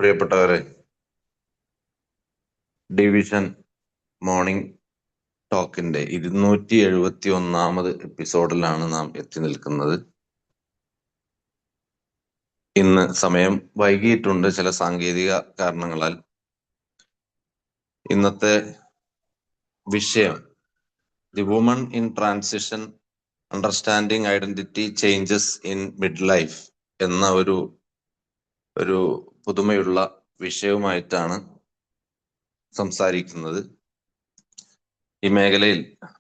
പ്രിയപ്പെട്ടവരെ, division morning ടോക്കിന്റെ 271 എപ്പിസോഡിലാണ് നാം എത്തി നിൽക്കുന്നത്. ഇന്ന് സമയം വൈകിയിട്ടുണ്ട് ചില സാങ്കേതിക കാരണങ്ങളാൽ. ഇന്നത്തെ വിഷയം the woman in transition understanding identity changes in mid life എന്ന ഒരു പുതുമയുള്ള വിഷയവുമായിട്ടാണ് സംസാരിക്കുന്നത്. ഈ മേഖലയിൽ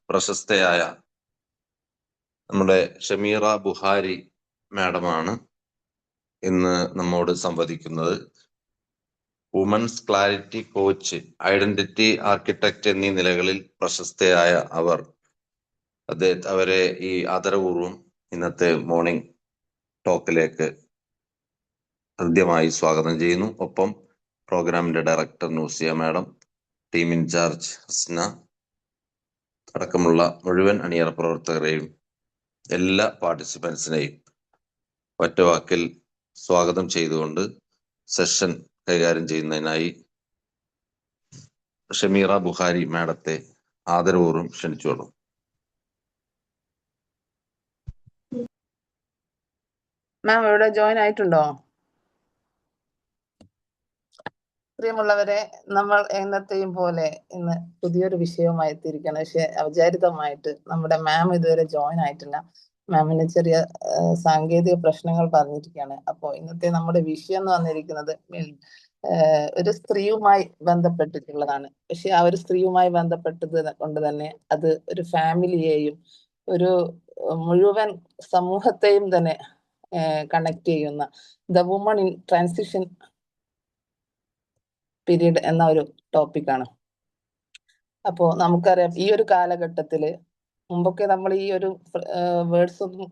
പ്രശസ്തയായ നമ്മുടെ ഷമീറ ബുഹാരി മാഡമാണ് ഇന്ന് നമ്മോട് സംവദിക്കുന്നത്. Women's clarity coach, identity architect എന്നീ നിലകളിൽ പ്രശസ്തയായ അവരെ ഈ ആദരപൂർവ്വം ഇന്നത്തെ മോർണിംഗ് ടോക്കിലേക്ക് ഹൃദ്യമായി സ്വാഗതം ചെയ്യുന്നു. ഒപ്പം പ്രോഗ്രാമിന്റെ director Nusia madam, team incharge Hasna അടക്കമുള്ള മുഴുവൻ അണിയറ പ്രവർത്തകരെയും എല്ലാ പാർട്ടിസിപ്പൻസിനെയും ഒറ്റവാക്കിൽ സ്വാഗതം ചെയ്തുകൊണ്ട് സെഷൻ കൈകാര്യം ചെയ്യുന്നതിനായി ഷമീറ ബുഹാരി മാഡത്തെ ആദരപൂർവ്വം ക്ഷണിച്ചുകൊള്ളും. മാം ഇവിടെ ജോയിൻ ആയിട്ടുണ്ടോ? പ്രിയമുള്ളവരെ, നമ്മൾ എന്നത്തെയും പോലെ ഇന്ന് പുതിയൊരു വിഷയവുമായി എത്തിയിരിക്കുകയാണ്. പക്ഷെ ഔചാരികമായിട്ട് നമ്മുടെ മാം ഇതുവരെ ജോയിൻ ആയിട്ടില്ല. മാമിന് ചെറിയ സാങ്കേതിക പ്രശ്നങ്ങൾ പറഞ്ഞിരിക്കുകയാണ്. അപ്പോൾ ഇന്നത്തെ നമ്മുടെ വിഷയം എന്ന് വന്നിരിക്കുന്നത് ഒരു സ്ത്രീയുമായി ബന്ധപ്പെട്ടിട്ടുള്ളതാണ്. പക്ഷെ ആ ഒരു സ്ത്രീയുമായി ബന്ധപ്പെട്ടത് കൊണ്ട് തന്നെ അത് ഒരു ഫാമിലിയെയും ഒരു മുഴുവൻ സമൂഹത്തെയും തന്നെ കണക്ട് ചെയ്യുന്ന the woman in transition period എന്ന ഒരു ടോപ്പിക്കാണ്. അപ്പോൾ നമുക്കറിയാം, ഈ ഒരു കാലഘട്ടത്തില് മുമ്പൊക്കെ നമ്മൾ ഈ ഒരു വേർഡ്സ് ഒന്നും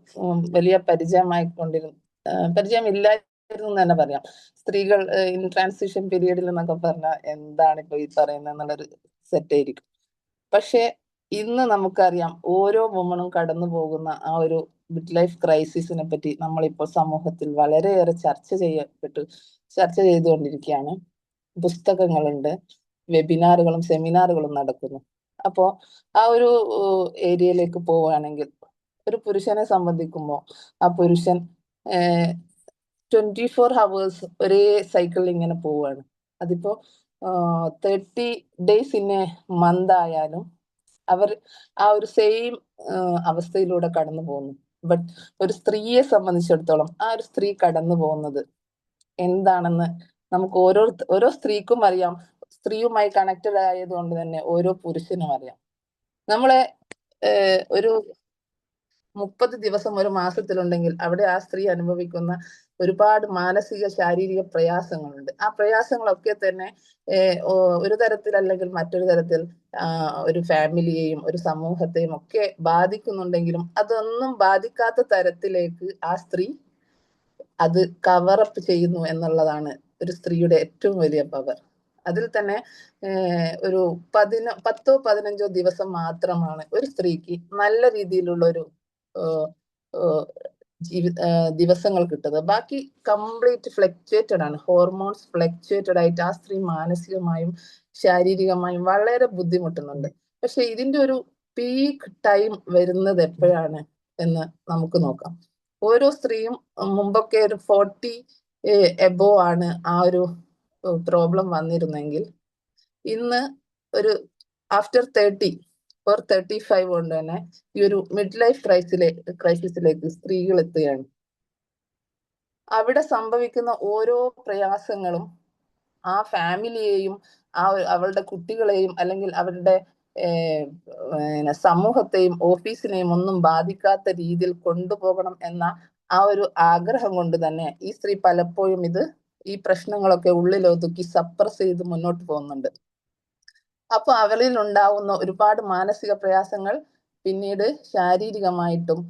വലിയ പരിചയമില്ലായിരുന്നു എന്ന് തന്നെ പറയാം. സ്ത്രീകൾ ഇൻ ട്രാൻസിഷൻ പീരീഡിൽ എന്നൊക്കെ പറഞ്ഞാൽ എന്താണ് ഇപ്പൊ ഈ പറയുന്നത് എന്നുള്ളൊരു സെറ്റ് ആയിരിക്കും. പക്ഷെ ഇന്ന് നമുക്കറിയാം, ഓരോ വുമണും കടന്നു പോകുന്ന ആ ഒരു മിഡ് ലൈഫ് ക്രൈസിസിനെ പറ്റി നമ്മളിപ്പോൾ സമൂഹത്തിൽ വളരെയേറെ ചർച്ച ചെയ്തുകൊണ്ടിരിക്കുകയാണ്. പുസ്തകങ്ങളുണ്ട്, വെബിനാറുകളും സെമിനാറുകളും നടക്കുന്നു. അപ്പോ ആ ഒരു ഏരിയയിലേക്ക് പോവുകയാണെങ്കിൽ ഒരു പുരുഷനെ സംബന്ധിക്കുമ്പോൾ ആ പുരുഷൻ 24 hours ഒരേ സൈക്കിളിൽ ഇങ്ങനെ പോവുകയാണ്. അതിപ്പോ 30 days ഇൻ എ മന്ത് ആയാലും അവർ ആ ഒരു സെയിം അവസ്ഥയിലൂടെ കടന്നു പോകുന്നു. ബട്ട് ഒരു സ്ത്രീയെ സംബന്ധിച്ചിടത്തോളം ആ ഒരു സ്ത്രീ കടന്നു പോകുന്നത് എന്താണെന്ന് നമുക്ക് ഓരോ സ്ത്രീക്കും അറിയാം. സ്ത്രീയുമായി കണക്റ്റഡ് ആയതുകൊണ്ട് തന്നെ ഓരോ പുരുഷനും അറിയാം. നമ്മളെ ഒരു 30 ദിവസം ഒരു മാസത്തിലുണ്ടെങ്കിൽ അവിടെ ആ സ്ത്രീ അനുഭവിക്കുന്ന ഒരുപാട് മാനസിക ശാരീരിക പ്രയാസങ്ങളുണ്ട്. ആ പ്രയാസങ്ങളൊക്കെ തന്നെ ഒരു തരത്തിൽ അല്ലെങ്കിൽ മറ്റൊരു തരത്തിൽ ഒരു ഫാമിലിയെയും ഒരു സമൂഹത്തെയും ഒക്കെ ബാധിക്കുന്നുണ്ടെങ്കിലും അതൊന്നും ബാധിക്കാത്ത തരത്തിലേക്ക് ആ സ്ത്രീ അത് കവറപ്പ് ചെയ്യുന്നു എന്നുള്ളതാണ് ഒരു സ്ത്രീയുടെ ഏറ്റവും വലിയ പവർ. അതിൽ തന്നെ ഒരു 10-15 ദിവസം മാത്രമാണ് ഒരു സ്ത്രീക്ക് നല്ല രീതിയിലുള്ള ഒരു ദിവസങ്ങൾ കിട്ടുന്നത്. ബാക്കി കംപ്ലീറ്റ് ഫ്ലക്ച്വേറ്റഡ് ആണ്. ഹോർമോൺസ് ഫ്ലക്ച്വേറ്റഡ് ആയിട്ട് ആ സ്ത്രീ മാനസികമായും ശാരീരികമായും വളരെ ബുദ്ധിമുട്ടുന്നുണ്ട്. പക്ഷെ ഇതിന്റെ ഒരു പീക്ക് ടൈം വരുന്നത് എപ്പോഴാണ് എന്ന് നമുക്ക് നോക്കാം. ഓരോ സ്ത്രീയും മുമ്പൊക്കെ ഒരു 40 എബോ ആണ് ആ ഒരു പ്രോബ്ലം വന്നിരുന്നെങ്കിൽ ഇന്ന് ഒരു ആഫ്റ്റർ 30 or 35 കൊണ്ട് തന്നെ ഈ ഒരു മിഡ് ലൈഫ് ക്രൈസിസിലേക്ക് സ്ത്രീകൾ എത്തുകയാണ്. അവിടെ സംഭവിക്കുന്ന ഓരോ പ്രയാസങ്ങളും ആ ഫാമിലിയെയും അവളുടെ കുട്ടികളെയും അല്ലെങ്കിൽ അവരുടെ സമൂഹത്തെയും ഓഫീസിനെയും ഒന്നും ബാധിക്കാത്ത രീതിയിൽ കൊണ്ടുപോകണം എന്ന ആ ഒരു ആഗ്രഹം കൊണ്ട് തന്നെ ഈ സ്ത്രീ പലപ്പോഴും ഈ പ്രശ്നങ്ങളൊക്കെ ഉള്ളിലൊതുക്കി സപ്രസ് ചെയ്ത് മുന്നോട്ട് പോകുന്നുണ്ട്. അപ്പൊ അവരിൽ ഉണ്ടാവുന്ന ഒരുപാട് മാനസിക പ്രയാസങ്ങൾ പിന്നീട് ശാരീരികമായിട്ടും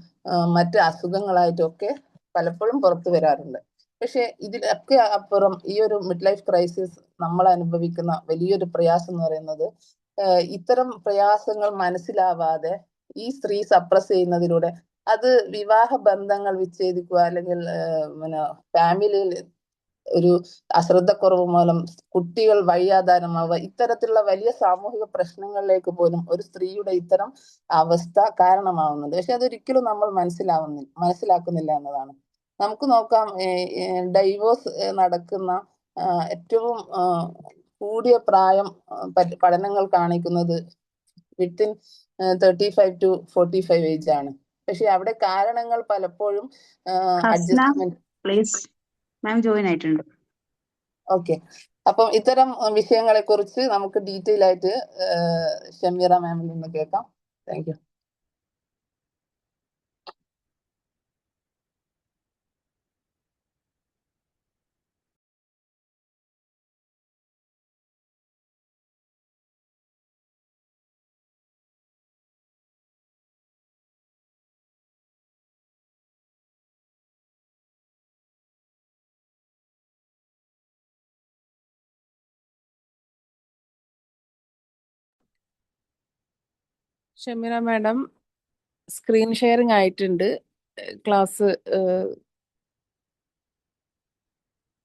മറ്റ് അസുഖങ്ങളായിട്ടും ഒക്കെ പലപ്പോഴും പുറത്തു വരാറുണ്ട്. പക്ഷെ ഇതിലൊക്കെ അപ്പുറം ഈ ഒരു മിഡ് ലൈഫ് ക്രൈസിസ് നമ്മൾ അനുഭവിക്കുന്ന വലിയൊരു പ്രയാസം എന്ന് പറയുന്നത് ഇത്തരം പ്രയാസങ്ങൾ മനസ്സിലാവാതെ ഈ സ്ത്രീ സപ്രസ് ചെയ്യുന്നതിലൂടെ അത് വിവാഹ ബന്ധങ്ങൾ വിച്ഛേദിക്കുക അല്ലെങ്കിൽ ഫാമിലിയിൽ ഒരു അശ്രദ്ധക്കുറവ് മൂലം കുട്ടികൾ വഴിയാധാരമാവുക, ഇത്തരത്തിലുള്ള വലിയ സാമൂഹിക പ്രശ്നങ്ങളിലേക്ക് പോലും ഒരു സ്ത്രീയുടെ ഇത്തരം അവസ്ഥ കാരണമാവുന്നുണ്ട്. പക്ഷെ അതൊരിക്കലും നമ്മൾ മനസ്സിലാക്കുന്നില്ല എന്നതാണ്. നമുക്ക് നോക്കാം, ഡൈവോഴ്സ് നടക്കുന്ന ഏറ്റവും കൂടിയ പ്രായം പഠനങ്ങൾ കാണിക്കുന്നത് വിത്തിൻ 35 to 45 ഏജ് ആണ്. പക്ഷെ അവിടെ കാരണങ്ങൾ പലപ്പോഴും അഡ്ജസ്റ്റ്മെന്റ്. പ്ലീസ് മാം ജോയിൻ ആയിട്ടുണ്ട്. ഓക്കെ, അപ്പം ഇത്തരം വിഷയങ്ങളെ കുറിച്ച് നമുക്ക് ഡീറ്റെയിൽ ആയിട്ട് ഷമീറ മാമിൽ നിന്ന് കേൾക്കാം. Thank you. Shameera madam screen sharing ആയിട്ടുണ്ട്. ക്ലാസ്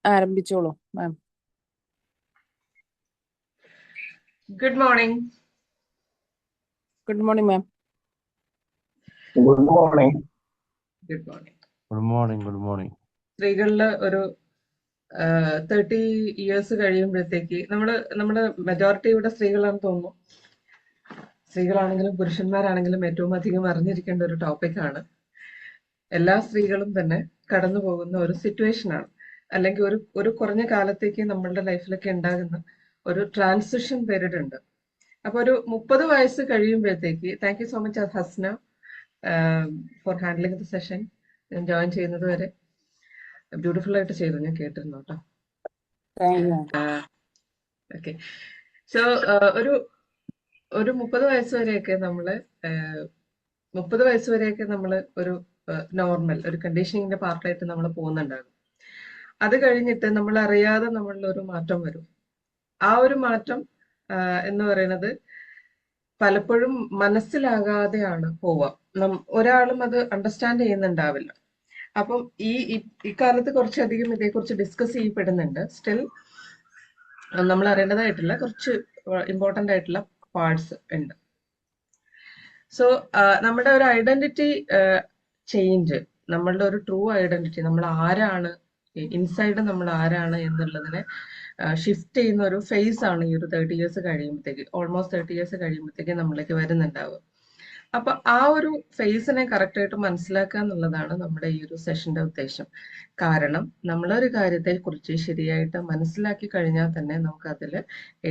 ആരംഭിച്ചോളൂ ma'am. Good morning. Good morning ma'am. Good morning. Good morning. Good morning. Good morning. സ്ത്രീകളില് ഒരു 30 ഇയേഴ്സ് കഴിയുമ്പോഴത്തേക്ക് നമ്മുടെ മെജോറിറ്റി ഇവിടെ സ്ത്രീകളാണെന്ന് തോന്നുന്നു. സ്ത്രീകളാണെങ്കിലും പുരുഷന്മാരാണെങ്കിലും ഏറ്റവും അധികം അറിഞ്ഞിരിക്കേണ്ട ഒരു ടോപ്പിക്കാണ്. എല്ലാ സ്ത്രീകളും തന്നെ കടന്നു പോകുന്ന ഒരു സിറ്റുവേഷനാണ്, അല്ലെങ്കിൽ ഒരു കുറഞ്ഞ കാലത്തേക്ക് നമ്മളുടെ ലൈഫിലൊക്കെ ഉണ്ടാകുന്ന ഒരു ട്രാൻസിഷൻ പീരീഡ് ഉണ്ട്. അപ്പൊ ഒരു 30 വയസ്സ് കഴിയുമ്പോഴത്തേക്ക്, thank you so much Hasna for handling the session. ഞാൻ ജോയിൻ ചെയ്യുന്നത് വരെ ബ്യൂട്ടിഫുൾ ആയിട്ട് ചെയ്തു, ഞാൻ കേട്ടിരുന്നു കേട്ടോ. ഓക്കെ, സോ ഒരു 30 വയസ്സ് വരെയൊക്കെ നമ്മള് ഒരു നോർമൽ ഒരു കണ്ടീഷനിങ്ങിന്റെ പാർട്ടായിട്ട് നമ്മൾ പോകുന്നുണ്ടാകും. അത് കഴിഞ്ഞിട്ട് നമ്മൾ അറിയാതെ നമ്മളിൽ ഒരു മാറ്റം വരും. ആ ഒരു മാറ്റം എന്ന് പറയുന്നത് പലപ്പോഴും മനസ്സിലാകാതെയാണ് പോവുക. ഒരാളും അത് അണ്ടർസ്റ്റാൻഡ് ചെയ്യുന്നുണ്ടാവില്ല. അപ്പം ഇക്കാലത്ത് കുറച്ചധികം ഇതേക്കുറിച്ച് ഡിസ്കസ് ചെയ്യപ്പെടുന്നുണ്ട്. സ്റ്റിൽ നമ്മൾ അറിയേണ്ടതായിട്ടുള്ള കുറച്ച് ഇമ്പോർട്ടൻ്റ് ആയിട്ടുള്ള പാർട്സ് ഉണ്ട്. സോ നമ്മുടെ ഒരു ഐഡന്റിറ്റി ചേഞ്ച്, നമ്മളുടെ ഒരു ട്രൂ ഐഡന്റിറ്റി, നമ്മൾ ആരാണ്, ഇൻസൈഡ് നമ്മൾ ആരാണ് എന്നുള്ളതിനെ ഷിഫ്റ്റ് ചെയ്യുന്ന ഒരു ഫേസ് ആണ് ഈ ഒരു 30 ഇയേഴ്സ് കഴിയുമ്പോഴത്തേക്ക്, ഓൾമോസ്റ്റ് 30 ഇയേഴ്സ് കഴിയുമ്പോഴത്തേക്ക് നമ്മളിലേക്ക് വരുന്നുണ്ടാവുക. അപ്പൊ ആ ഒരു ഫേസിനെ കറക്റ്റ് ആയിട്ട് മനസ്സിലാക്കുക എന്നുള്ളതാണ് നമ്മുടെ ഈ ഒരു സെഷന്റെ ഉദ്ദേശം. കാരണം നമ്മളൊരു കാര്യത്തെ കുറിച്ച് ശരിയായിട്ട് മനസ്സിലാക്കി കഴിഞ്ഞാൽ തന്നെ നമുക്ക് അതിൽ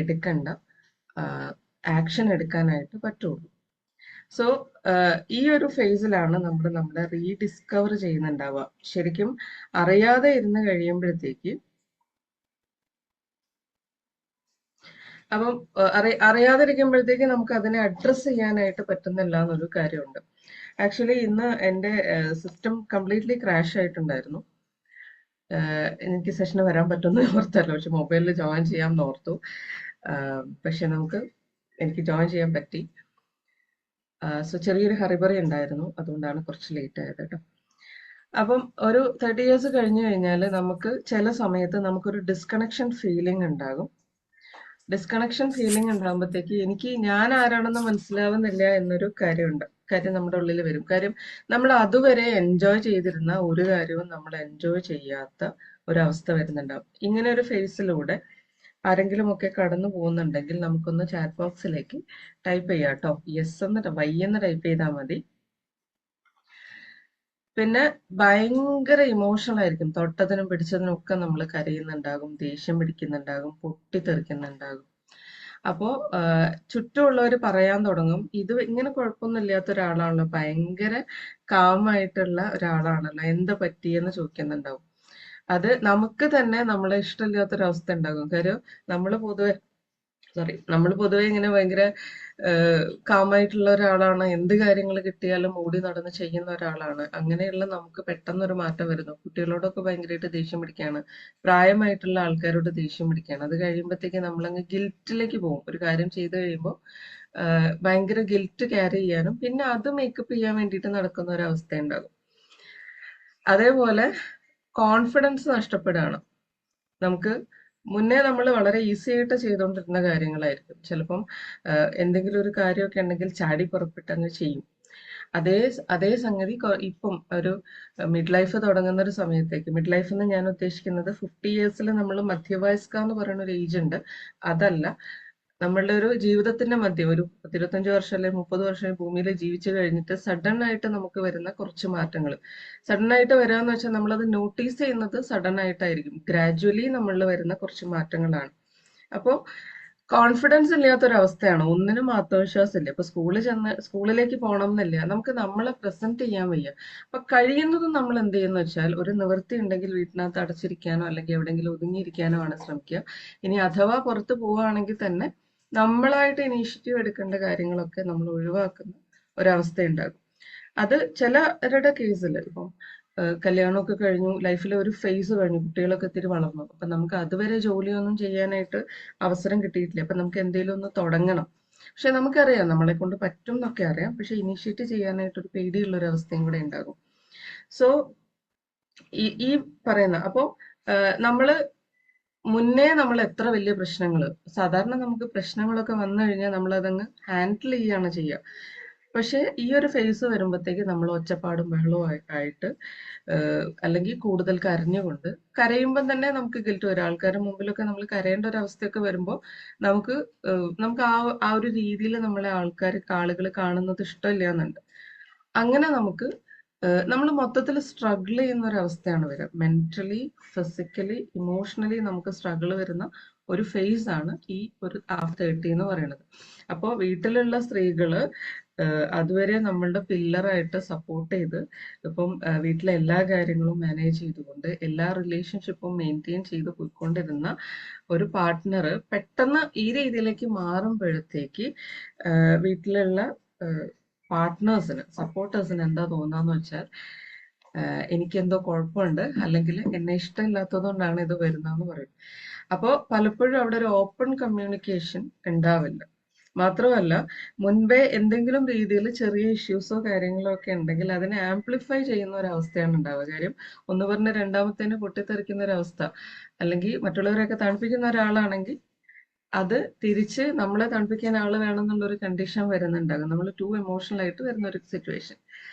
എടുക്കേണ്ട ആക്ഷൻ എടുക്കാനായിട്ട് പറ്റുള്ളൂ. സോ ഈ ഒരു ഫേസിലാണ് നമ്മളെ റീഡിസ്കവർ ചെയ്യുന്നുണ്ടാവുക. ശരിക്കും അറിയാതെ ഇരുന്ന് കഴിയുമ്പോഴത്തേക്ക്, അപ്പം അറിയാതിരിക്കുമ്പോഴത്തേക്ക് നമുക്ക് അതിനെ അഡ്രസ് ചെയ്യാനായിട്ട് പറ്റുന്നില്ല എന്നൊരു കാര്യമുണ്ട്. ആക്ച്വലി ഇന്ന് എൻ്റെ സിസ്റ്റം കംപ്ലീറ്റ്ലി ക്രാഷ് ആയിട്ടുണ്ടായിരുന്നു. എനിക്ക് സെഷന് വരാൻ പറ്റുമെന്ന് ഓർത്തല്ലോ, പക്ഷെ മൊബൈലിൽ ജോയിൻ ചെയ്യാമെന്ന് ഓർത്തു. പക്ഷെ എനിക്ക് ജോയിൻ ചെയ്യാൻ പറ്റി. സോ ചെറിയൊരു ഹറിബറി ഉണ്ടായിരുന്നു, അതുകൊണ്ടാണ് കുറച്ച് ലേറ്റ് ആയത് കേട്ടോ. അപ്പം ഒരു 30 ഇയേഴ്സ് കഴിഞ്ഞു കഴിഞ്ഞാൽ നമുക്ക് ചില സമയത്ത് നമുക്കൊരു ഡിസ്കണക്ഷൻ ഫീലിംഗ് ഉണ്ടാകും. ഡിസ്കണക്ഷൻ ഫീലിംഗ് ഉണ്ടാകുമ്പോഴത്തേക്ക് ഞാൻ ആരാണെന്ന് മനസ്സിലാവുന്നില്ല എന്നൊരു കാര്യം നമ്മുടെ ഉള്ളിൽ വരും. കാര്യം നമ്മൾ അതുവരെ എൻജോയ് ചെയ്തിരുന്ന ഒരു കാര്യവും നമ്മൾ എൻജോയ് ചെയ്യാത്ത ഒരവസ്ഥ വരുന്നുണ്ടാവും. ഇങ്ങനെ ഒരു ഫേസിലൂടെ ആരെങ്കിലും ഒക്കെ കടന്നു പോകുന്നുണ്ടെങ്കിൽ നമുക്കൊന്ന് ചാറ്റ് ബോക്സിലേക്ക് ടൈപ്പ് ചെയ്യാം കേട്ടോ. യെസ് എന്ന് വൈ എന്ന് ടൈപ്പ് ചെയ്താൽ മതി. പിന്നെ ഭയങ്കര ഇമോഷണൽ ആയിരിക്കും, തൊട്ടതിനും പിടിച്ചതിനും ഒക്കെ നമ്മൾ കരയുന്നുണ്ടാകും, ദേഷ്യം പിടിക്കുന്നുണ്ടാകും, പൊട്ടിത്തെറിക്കുന്നുണ്ടാകും. അപ്പോ ചുറ്റുമുള്ളവർ പറയാൻ തുടങ്ങും, ഇത് ഇങ്ങനെ കുഴപ്പമൊന്നും ഇല്ലാത്ത ഒരാളാണല്ലോ, ഭയങ്കര കാമായിട്ടുള്ള ഒരാളാണല്ലോ, എന്താ പറ്റിയെന്ന് ചോദിക്കുന്നുണ്ടാവും. അത് നമുക്ക് തന്നെ നമ്മളെ ഇഷ്ടമില്ലാത്തൊരവസ്ഥ ഉണ്ടാകും. കാര്യം നമ്മൾ പൊതുവെ ഇങ്ങനെ ഭയങ്കര കാമായിട്ടുള്ള ഒരാളാണ്, എന്ത് കാര്യങ്ങൾ കിട്ടിയാലും ഓടി നടന്ന് ചെയ്യുന്ന ഒരാളാണ്. അങ്ങനെയുള്ള നമുക്ക് പെട്ടെന്നൊരു മാറ്റം വരുന്നു. കുട്ടികളോടൊക്കെ ഭയങ്കരമായിട്ട് ദേഷ്യം പിടിക്കുകയാണ്, പ്രായമായിട്ടുള്ള ആൾക്കാരോട് ദേഷ്യം പിടിക്കുകയാണ്. അത് കഴിയുമ്പോഴത്തേക്ക് നമ്മളങ്ങ് ഗിൽറ്റിലേക്ക് പോകും. ഒരു കാര്യം ചെയ്തു കഴിയുമ്പോൾ ഭയങ്കര ഗിൽറ്റ് ക്യാരി ചെയ്യാനും പിന്നെ അത് മേക്കപ്പ് ചെയ്യാൻ വേണ്ടിയിട്ട് നടക്കുന്ന ഒരു അവസ്ഥ ഉണ്ടാകും. അതേപോലെ കോൺഫിഡൻസ് നഷ്ടപ്പെടുകയാണ്. നമുക്ക് മുന്നേ നമ്മൾ വളരെ ഈസി ആയിട്ട് ചെയ്തുകൊണ്ടിരുന്ന കാര്യങ്ങളായിരിക്കും. ചിലപ്പം എന്തെങ്കിലും ഒരു കാര്യമൊക്കെ ഉണ്ടെങ്കിൽ ചാടി പുറപ്പെട്ടങ്ങ് ചെയ്യും. അതേ സംഗതി ഇപ്പം ഒരു മിഡ് ലൈഫ് തുടങ്ങുന്ന ഒരു സമയത്തേക്ക്, മിഡ് ലൈഫ് എന്ന് ഞാൻ ഉദ്ദേശിക്കുന്നത് 50 ഇയേഴ്സിൽ നമ്മൾ മധ്യവയസ്ക എന്ന് പറയുന്ന ഒരു ഏജ് ഉണ്ട്, അതല്ല. നമ്മളുടെ ഒരു ജീവിതത്തിന്റെ മധ്യം ഒരു 25 വർഷം അല്ലെങ്കിൽ 30 വർഷം ഭൂമിയിൽ ജീവിച്ചു കഴിഞ്ഞിട്ട് സഡൻ ആയിട്ട് നമുക്ക് വരുന്ന കുറച്ച് മാറ്റങ്ങൾ. സഡൻ ആയിട്ട് വരാന്ന് വെച്ചാൽ നമ്മളത് നോട്ടീസ് ചെയ്യുന്നത് സഡൻ ആയിട്ടായിരിക്കും. ഗ്രാജുവലി നമ്മളിൽ വരുന്ന കുറച്ച് മാറ്റങ്ങളാണ്. അപ്പോൾ കോൺഫിഡൻസ് ഇല്ലാത്തൊരവസ്ഥയാണ്. ഒന്നിനും ആത്മവിശ്വാസം ഇല്ല. ഇപ്പൊ സ്കൂളിലേക്ക് പോകണം എന്നില്ല, നമുക്ക് നമ്മളെ പ്രസന്റ് ചെയ്യാൻ വയ്യ. അപ്പൊ കഴിയുന്നതും നമ്മൾ എന്ത് ചെയ്യുന്ന വെച്ചാൽ, ഒരു നിവൃത്തി ഉണ്ടെങ്കിൽ വീട്ടിനകത്ത് അടച്ചിരിക്കാനോ അല്ലെങ്കിൽ എവിടെയെങ്കിലും ഒതുങ്ങിയിരിക്കാനോ ആണ് ശ്രമിക്കുക. ഇനി അഥവാ പുറത്ത് പോവുകയാണെങ്കിൽ തന്നെ നമ്മളായിട്ട് ഇനീഷ്യേറ്റീവ് എടുക്കേണ്ട കാര്യങ്ങളൊക്കെ നമ്മൾ ഒഴിവാക്കുന്ന ഒരവസ്ഥ ഉണ്ടാകും. അത് ചിലരുടെ കേസിൽ ഇപ്പം കല്യാണമൊക്കെ കഴിഞ്ഞു, ലൈഫിലെ ഒരു ഫേസ് കഴിഞ്ഞു, കുട്ടികളൊക്കെ ഇത്തിരി വളർന്നു, അപ്പൊ നമുക്ക് അതുവരെ ജോലിയൊന്നും ചെയ്യാനായിട്ട് അവസരം കിട്ടിയിട്ടില്ല. അപ്പൊ നമുക്ക് എന്തെങ്കിലും ഒന്ന് തുടങ്ങണം. പക്ഷെ നമുക്കറിയാം നമ്മളെ കൊണ്ട് പറ്റും എന്നൊക്കെ അറിയാം, പക്ഷെ ഇനീഷ്യേറ്റ് ചെയ്യാനായിട്ട് ഒരു പേടിയുള്ള ഒരു അവസ്ഥയും കൂടെ ഉണ്ടാകും. സോ ഈ പറയുന്ന അപ്പോ നമ്മള് മുന്നേ നമ്മൾ എത്ര വലിയ പ്രശ്നങ്ങള്, സാധാരണ നമുക്ക് പ്രശ്നങ്ങളൊക്കെ വന്നു കഴിഞ്ഞാൽ നമ്മൾ അതങ്ങ് ഹാൻഡിൽ ചെയ്യാണ് ചെയ്യുക. പക്ഷെ ഈ ഒരു ഫേസ് വരുമ്പോഴത്തേക്ക് നമ്മൾ ഒച്ചപ്പാടും ബഹളവും ആയിട്ട് അല്ലെങ്കിൽ കൂടുതൽ കരഞ്ഞുകൊണ്ട്, കരയുമ്പം തന്നെ നമുക്ക് ഗിൽറ്റ് വരും. ആൾക്കാരുടെ മുമ്പിലൊക്കെ നമ്മൾ കരയേണ്ട ഒരു അവസ്ഥയൊക്കെ വരുമ്പോൾ നമുക്ക് ആ ഒരു രീതിയിൽ നമ്മളെ ആളുകൾ കാണുന്നത് ഇഷ്ടമില്ല എന്നുണ്ട്. അങ്ങനെ നമ്മൾ മൊത്തത്തിൽ സ്ട്രഗിൾ ചെയ്യുന്ന ഒരു അവസ്ഥയാണ് വരിക. മെന്റലി, ഫിസിക്കലി, ഇമോഷണലി നമുക്ക് സ്ട്രഗിൾ വരുന്ന ഒരു ഫേസ് ആണ് ഈ ഒരു ആഫ്റ്റർ 30 എന്ന് പറയുന്നത്. അപ്പോൾ വീട്ടിലുള്ള സ്ത്രീകള് അതുവരെ നമ്മളുടെ പില്ലറായിട്ട് സപ്പോർട്ട് ചെയ്ത് ഇപ്പം വീട്ടിലെ എല്ലാ കാര്യങ്ങളും മാനേജ് ചെയ്തുകൊണ്ട് എല്ലാ റിലേഷൻഷിപ്പും മെയിൻറ്റെയിൻ ചെയ്ത് പോയിക്കൊണ്ടിരുന്ന ഒരു പാർട്ട്ണർ പെട്ടെന്ന് ഈ രീതിയിലേക്ക് മാറുമ്പോഴത്തേക്ക് വീട്ടിലുള്ള പാർട്ട്നേഴ്സിന്, സപ്പോർട്ടേഴ്സിന് എന്താ തോന്നാന്ന് വെച്ചാൽ, എനിക്കെന്തോ കുഴപ്പമുണ്ട് അല്ലെങ്കിൽ എന്നെ ഇഷ്ടമില്ലാത്തതുകൊണ്ടാണ് ഇത് വരുന്നതെന്ന് പറയും. അപ്പോൾ പലപ്പോഴും അവിടെ ഒരു ഓപ്പൺ കമ്മ്യൂണിക്കേഷൻ ഉണ്ടാവില്ല. മാത്രമല്ല, മുൻപേ എന്തെങ്കിലും രീതിയിൽ ചെറിയ ഇഷ്യൂസോ കാര്യങ്ങളോ ഒക്കെ ഉണ്ടെങ്കിൽ അതിനെ ആംപ്ലിഫൈ ചെയ്യുന്ന ഒരു അവസ്ഥയാണ് ഉണ്ടാവുക. കാര്യം ഒന്ന് പറഞ്ഞ് രണ്ടാമത്തേന് പൊട്ടിത്തെറിക്കുന്ന ഒരു അവസ്ഥ, അല്ലെങ്കിൽ മറ്റുള്ളവരെയൊക്കെ തണുപ്പിക്കുന്ന ഒരാളാണെങ്കിൽ അത് തിരിച്ച് നമ്മളെ തണുപ്പിക്കാൻ ആള് വേണമെന്നുള്ള ഒരു കണ്ടീഷൻ വരുന്നുണ്ടാകും. നമ്മൾ ടു എമോഷണൽ ആയിട്ട് വരുന്ന ഒരു സിറ്റുവേഷൻ.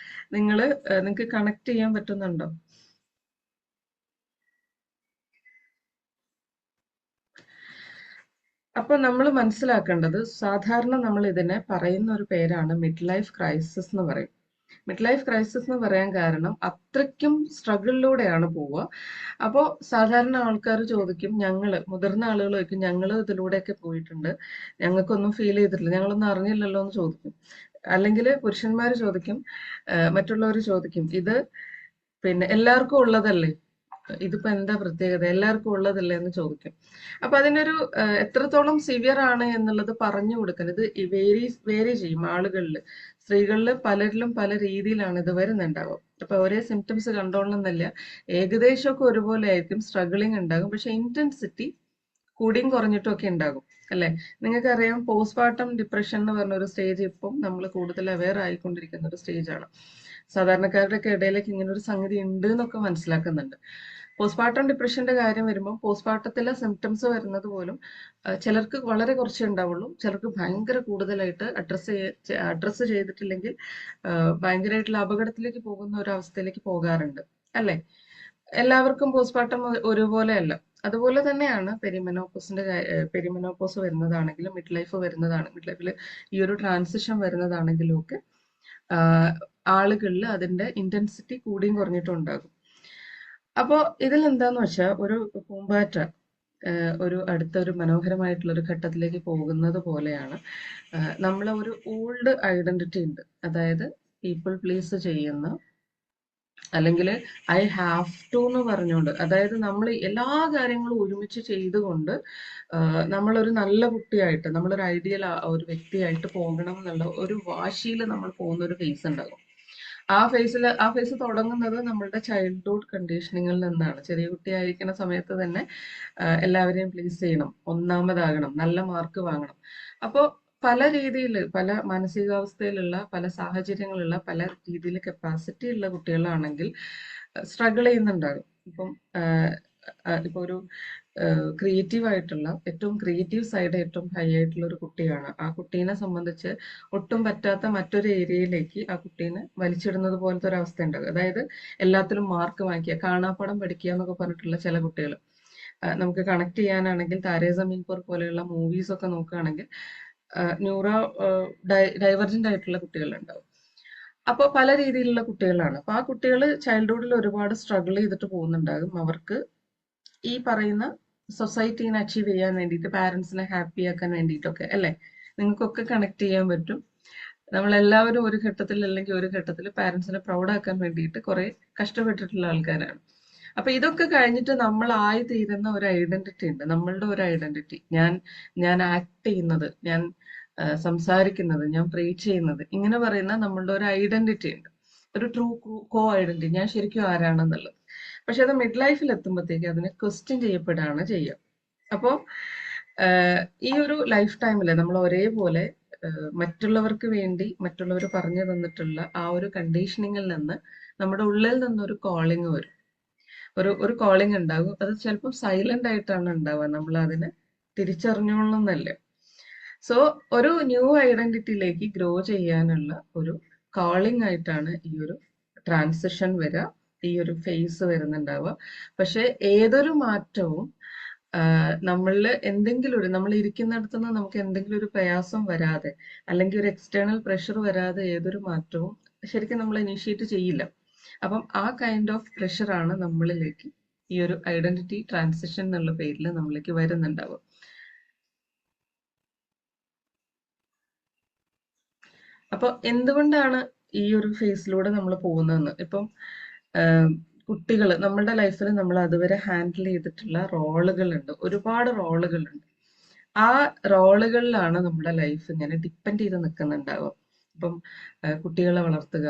നിങ്ങൾക്ക് കണക്ട് ചെയ്യാൻ പറ്റുന്നുണ്ടോ? അപ്പൊ നമ്മൾ മനസ്സിലാക്കേണ്ടത്, സാധാരണ നമ്മൾ ഇതിനെ പറയുന്ന ഒരു പേരാണ് മിഡ് ലൈഫ് ക്രൈസിസ് എന്ന് പറയും. മിഡ് ലൈഫ് ക്രൈസിസ് എന്ന് പറയാൻ കാരണം അത്രയ്ക്കും സ്ട്രഗിളിലൂടെയാണ് പോവുക. അപ്പോൾ സാധാരണ ആൾക്കാർ ചോദിക്കും, മുതിർന്ന ആളുകൾ ചോദിക്കും, ഞങ്ങൾ ഇതിലൂടെയൊക്കെ പോയിട്ടുണ്ട്, ഞങ്ങൾക്കൊന്നും ഫീൽ ചെയ്തിട്ടില്ല, ഞങ്ങളൊന്നും അറിഞ്ഞില്ലല്ലോ എന്ന് ചോദിക്കും. അല്ലെങ്കിൽ പുരുഷന്മാർ ചോദിക്കും, മറ്റുള്ളവർ ചോദിക്കും, ഇത് പിന്നെ എല്ലാവർക്കും ഉള്ളതല്ലേ, ഇതിപ്പോ എന്താ പ്രത്യേകത, എല്ലാവർക്കും ഉള്ളതല്ലേ എന്ന് ചോദിക്കും. അപ്പൊ അതിനൊരു എത്രത്തോളം സിവിയർ ആണ് എന്നുള്ളത് പറഞ്ഞു കൊടുക്കാൻ, ഇത് വേരി ചെയ്യും ആളുകളിൽ. സ്ത്രീകളിൽ പലരിലും പല രീതിയിലാണ് ഇത് വരുന്നുണ്ടാവും. അപ്പൊ ഒരേ സിംറ്റംസ് കണ്ടോളണമെന്നില്ല, ഏകദേശമൊക്കെ ഒരുപോലെ ആയിരിക്കും, സ്ട്രഗിളിങ് ഉണ്ടാകും. പക്ഷെ ഇന്റൻസിറ്റി കൂടിയും കുറഞ്ഞിട്ടും ഒക്കെ ഉണ്ടാകും. അല്ലെ? നിങ്ങൾക്കറിയാം, പോസ്റ്റ്മോർട്ടം ഡിപ്രഷൻ എന്ന് പറഞ്ഞ ഒരു സ്റ്റേജ് ഇപ്പം നമ്മൾ കൂടുതൽ അവെയർ ആയിക്കൊണ്ടിരിക്കുന്ന ഒരു സ്റ്റേജാണ്. സാധാരണക്കാരുടെ ഒക്കെ ഇടയിലേക്ക് ഇങ്ങനെ ഒരു സംഗതി ഉണ്ട് എന്നൊക്കെ മനസ്സിലാക്കുന്നുണ്ട്. പോസ്റ്റ്മോർട്ടം ഡിപ്രഷന്റെ കാര്യം വരുമ്പോൾ പോസ്റ്റ്മോർട്ടത്തിലെ സിംറ്റംസ് വരുന്നത് പോലും ചിലർക്ക് വളരെ കുറച്ചേ ഉണ്ടാവുള്ളൂ, ചിലർക്ക് ഭയങ്കര കൂടുതലായിട്ട് അഡ്രസ്സ് ചെയ്തിട്ടില്ലെങ്കിൽ ഭയങ്കരമായിട്ടുള്ള അപകടത്തിലേക്ക് പോകുന്ന ഒരു അവസ്ഥയിലേക്ക് പോകാറുണ്ട്. അല്ലെ? എല്ലാവർക്കും പോസ്റ്റ്മോർട്ടം ഒരുപോലെ അല്ല. അതുപോലെ തന്നെയാണ് പെരിമെനോപ്പോസ് വരുന്നതാണെങ്കിലും മിഡ് ലൈഫ് മിഡ് ലൈഫിൽ ഈ ഒരു ട്രാൻസിഷൻ വരുന്നതാണെങ്കിലും ഒക്കെ ആളുകളിൽ അതിന്റെ ഇന്റൻസിറ്റി കൂടിയും കുറഞ്ഞിട്ടും ഉണ്ടാകും. അപ്പോ ഇതിൽ എന്താന്ന് വെച്ചാൽ, ഒരു പൂമ്പാറ്റ അടുത്തൊരു മനോഹരമായിട്ടുള്ള ഒരു ഘട്ടത്തിലേക്ക് പോകുന്നത് പോലെയാണ് നമ്മളെ ഒരു ഓൾഡ് ഐഡന്റിറ്റി ഉണ്ട്. അതായത് പീപ്പിൾ പ്ലീസ് ചെയ്യുന്ന, അല്ലെങ്കിൽ ഐ ഹാവ് ടു എന്ന് പറഞ്ഞുകൊണ്ട്, അതായത് നമ്മൾ എല്ലാ കാര്യങ്ങളും ഒരുമിച്ച് ചെയ്തുകൊണ്ട് നമ്മളൊരു നല്ല കുട്ടിയായിട്ട്, നമ്മളൊരു ഐഡിയൽ ഒരു വ്യക്തിയായിട്ട് പോകണം എന്നുള്ള ഒരു വാശിയിൽ നമ്മൾ പോകുന്ന ഒരു ഫേസ് ഉണ്ടാകും. ആ ഫേസ് തുടങ്ങുന്നത് നമ്മളുടെ ചൈൽഡ്ഹുഡ് കണ്ടീഷനിങ്ങിൽ നിന്നാണ്. ചെറിയ കുട്ടിയായിരിക്കുന്ന സമയത്ത് തന്നെ എല്ലാവരെയും പ്ലീസ് ചെയ്യണം, ഒന്നാമതാകണം, നല്ല മാർക്ക് വാങ്ങണം. അപ്പോൾ പല രീതിയിൽ, പല മാനസികാവസ്ഥയിലുള്ള, പല സാഹചര്യങ്ങളുള്ള, പല രീതിയിൽ കപ്പാസിറ്റി ഉള്ള കുട്ടികളാണെങ്കിൽ സ്ട്രഗിൾ ചെയ്യുന്നുണ്ടാകും. ഇപ്പൊ ഒരു ക്രിയേറ്റീവ് ആയിട്ടുള്ള ഏറ്റവും ക്രിയേറ്റീവ് സൈഡ് ഏറ്റവും ഹൈ ആയിട്ടുള്ള ഒരു കുട്ടിയാണ്. ആ കുട്ടീനെ സംബന്ധിച്ച് ഒട്ടും പറ്റാത്ത മറ്റൊരു ഏരിയയിലേക്ക് ആ കുട്ടീനെ വലിച്ചിടുന്നത് പോലത്തെ ഒരു അവസ്ഥ ഉണ്ടാകും. അതായത് എല്ലാത്തിലും മാർക്ക് വാങ്ങിക്കുക, കാണാപ്പാഠം പഠിക്കുക എന്നൊക്കെ പറഞ്ഞിട്ടുള്ള ചില കുട്ടികൾ. നമുക്ക് കണക്ട് ചെയ്യാനാണെങ്കിൽ താരേ സമീൻ പർ പോലെയുള്ള മൂവീസ് ഒക്കെ നോക്കുകയാണെങ്കിൽ ന്യൂറോ ഡൈവർജന്റ് ആയിട്ടുള്ള കുട്ടികളുണ്ടാവും. അപ്പോൾ പല രീതിയിലുള്ള കുട്ടികളാണ്. അപ്പൊ ആ കുട്ടികൾ ചൈൽഡ്ഹുഡിൽ ഒരുപാട് സ്ട്രഗിൾ ചെയ്തിട്ട് പോകുന്നുണ്ടാകും. അവർക്ക് ഈ പറയുന്ന സൊസൈറ്റീനെ അച്ചീവ് ചെയ്യാൻ വേണ്ടിയിട്ട്, പാരന്റ്സിനെ ഹാപ്പി ആക്കാൻ വേണ്ടിയിട്ടൊക്കെ അല്ലെ, നിങ്ങൾക്കൊക്കെ കണക്ട് ചെയ്യാൻ പറ്റും. നമ്മളെല്ലാവരും ഒരു ഘട്ടത്തിൽ അല്ലെങ്കിൽ ഒരു ഘട്ടത്തിൽ പാരന്റ്സിനെ പ്രൗഡാക്കാൻ വേണ്ടിയിട്ട് കുറെ കഷ്ടപ്പെട്ടിട്ടുള്ള ആൾക്കാരാണ്. അപ്പൊ ഇതൊക്കെ കഴിഞ്ഞിട്ട് നമ്മൾ ആയി തീരുന്ന ഒരു ഐഡന്റിറ്റി ഉണ്ട്, നമ്മളുടെ ഒരു ഐഡന്റിറ്റി. ഞാൻ ആക്ട് ചെയ്യുന്നത്, ഞാൻ സംസാരിക്കുന്നത്, ഞാൻ പ്രീച്ച് ചെയ്യുന്നത്, ഇങ്ങനെ പറയുന്ന നമ്മളുടെ ഒരു ഐഡന്റിറ്റി ഉണ്ട്, ഒരു ട്രൂ കോ ഐഡന്റിറ്റി, ഞാൻ ശരിക്കും ആരാണെന്നുള്ളത്. പക്ഷെ അത് മിഡ് ലൈഫിൽ എത്തുമ്പോഴത്തേക്ക് അതിനെ ക്വസ്റ്റ്യൻ ചെയ്യപ്പെടുകയാണ് ചെയ്യുക. അപ്പോൾ ഈ ഒരു ലൈഫ് ടൈമിൽ നമ്മൾ ഒരേപോലെ മറ്റുള്ളവർക്ക് വേണ്ടി മറ്റുള്ളവർ പറഞ്ഞു തന്നിട്ടുള്ള ആ ഒരു കണ്ടീഷനിങ്ങിൽ നിന്ന് നമ്മുടെ ഉള്ളിൽ നിന്നൊരു കോളിങ് വരും, ഒരു കോളിങ് ഉണ്ടാകും. അത് ചിലപ്പോൾ സൈലന്റ് ആയിട്ടാണ് ഉണ്ടാവുക, നമ്മൾ അതിനെ തിരിച്ചറിഞ്ഞോളണമെന്നല്ല. സോ ഒരു ന്യൂ ഐഡന്റിറ്റിയിലേക്ക് ഗ്രോ ചെയ്യാനുള്ള ഒരു കോളിംഗ് ആയിട്ടാണ് ഈ ഒരു ട്രാൻസിഷൻ വരിക, ഈ ഒരു ഫേസ് വരുന്നുണ്ടാവുക. പക്ഷെ ഏതൊരു മാറ്റവും നമ്മളിൽ എന്തെങ്കിലും നമ്മൾ ഇരിക്കുന്നിടത്തു നിന്ന് നമുക്ക് എന്തെങ്കിലും ഒരു പ്രയാസം വരാതെ അല്ലെങ്കിൽ ഒരു എക്സ്റ്റേണൽ പ്രഷർ വരാതെ ഏതൊരു മാറ്റവും ശരിക്കും നമ്മൾ ഇനീഷ്യേറ്റ് ചെയ്യില്ല. അപ്പം ആ കൈൻഡ് ഓഫ് പ്രഷറാണ് നമ്മളിലേക്ക് ഈ ഒരു ഐഡന്റിറ്റി ട്രാൻസിഷൻ എന്നുള്ള പേരിൽ നമ്മളിലേക്ക് വരുന്നുണ്ടാവുക. അപ്പൊ എന്തുകൊണ്ടാണ് ഈ ഒരു ഫേസിലൂടെ നമ്മൾ പോകുന്നതെന്ന്, ഇപ്പം കുട്ടികൾ നമ്മളുടെ ലൈഫിൽ നമ്മൾ അതുവരെ ഹാൻഡിൽ ചെയ്തിട്ടുള്ള റോളുകളുണ്ട്, ഒരുപാട് റോളുകളുണ്ട്. ആ റോളുകളിലാണ് നമ്മുടെ ലൈഫ് ഇങ്ങനെ ഡിപ്പെൻഡ് ചെയ്ത് നിൽക്കുന്നുണ്ടാവുക. ഇപ്പം കുട്ടികളെ വളർത്തുക,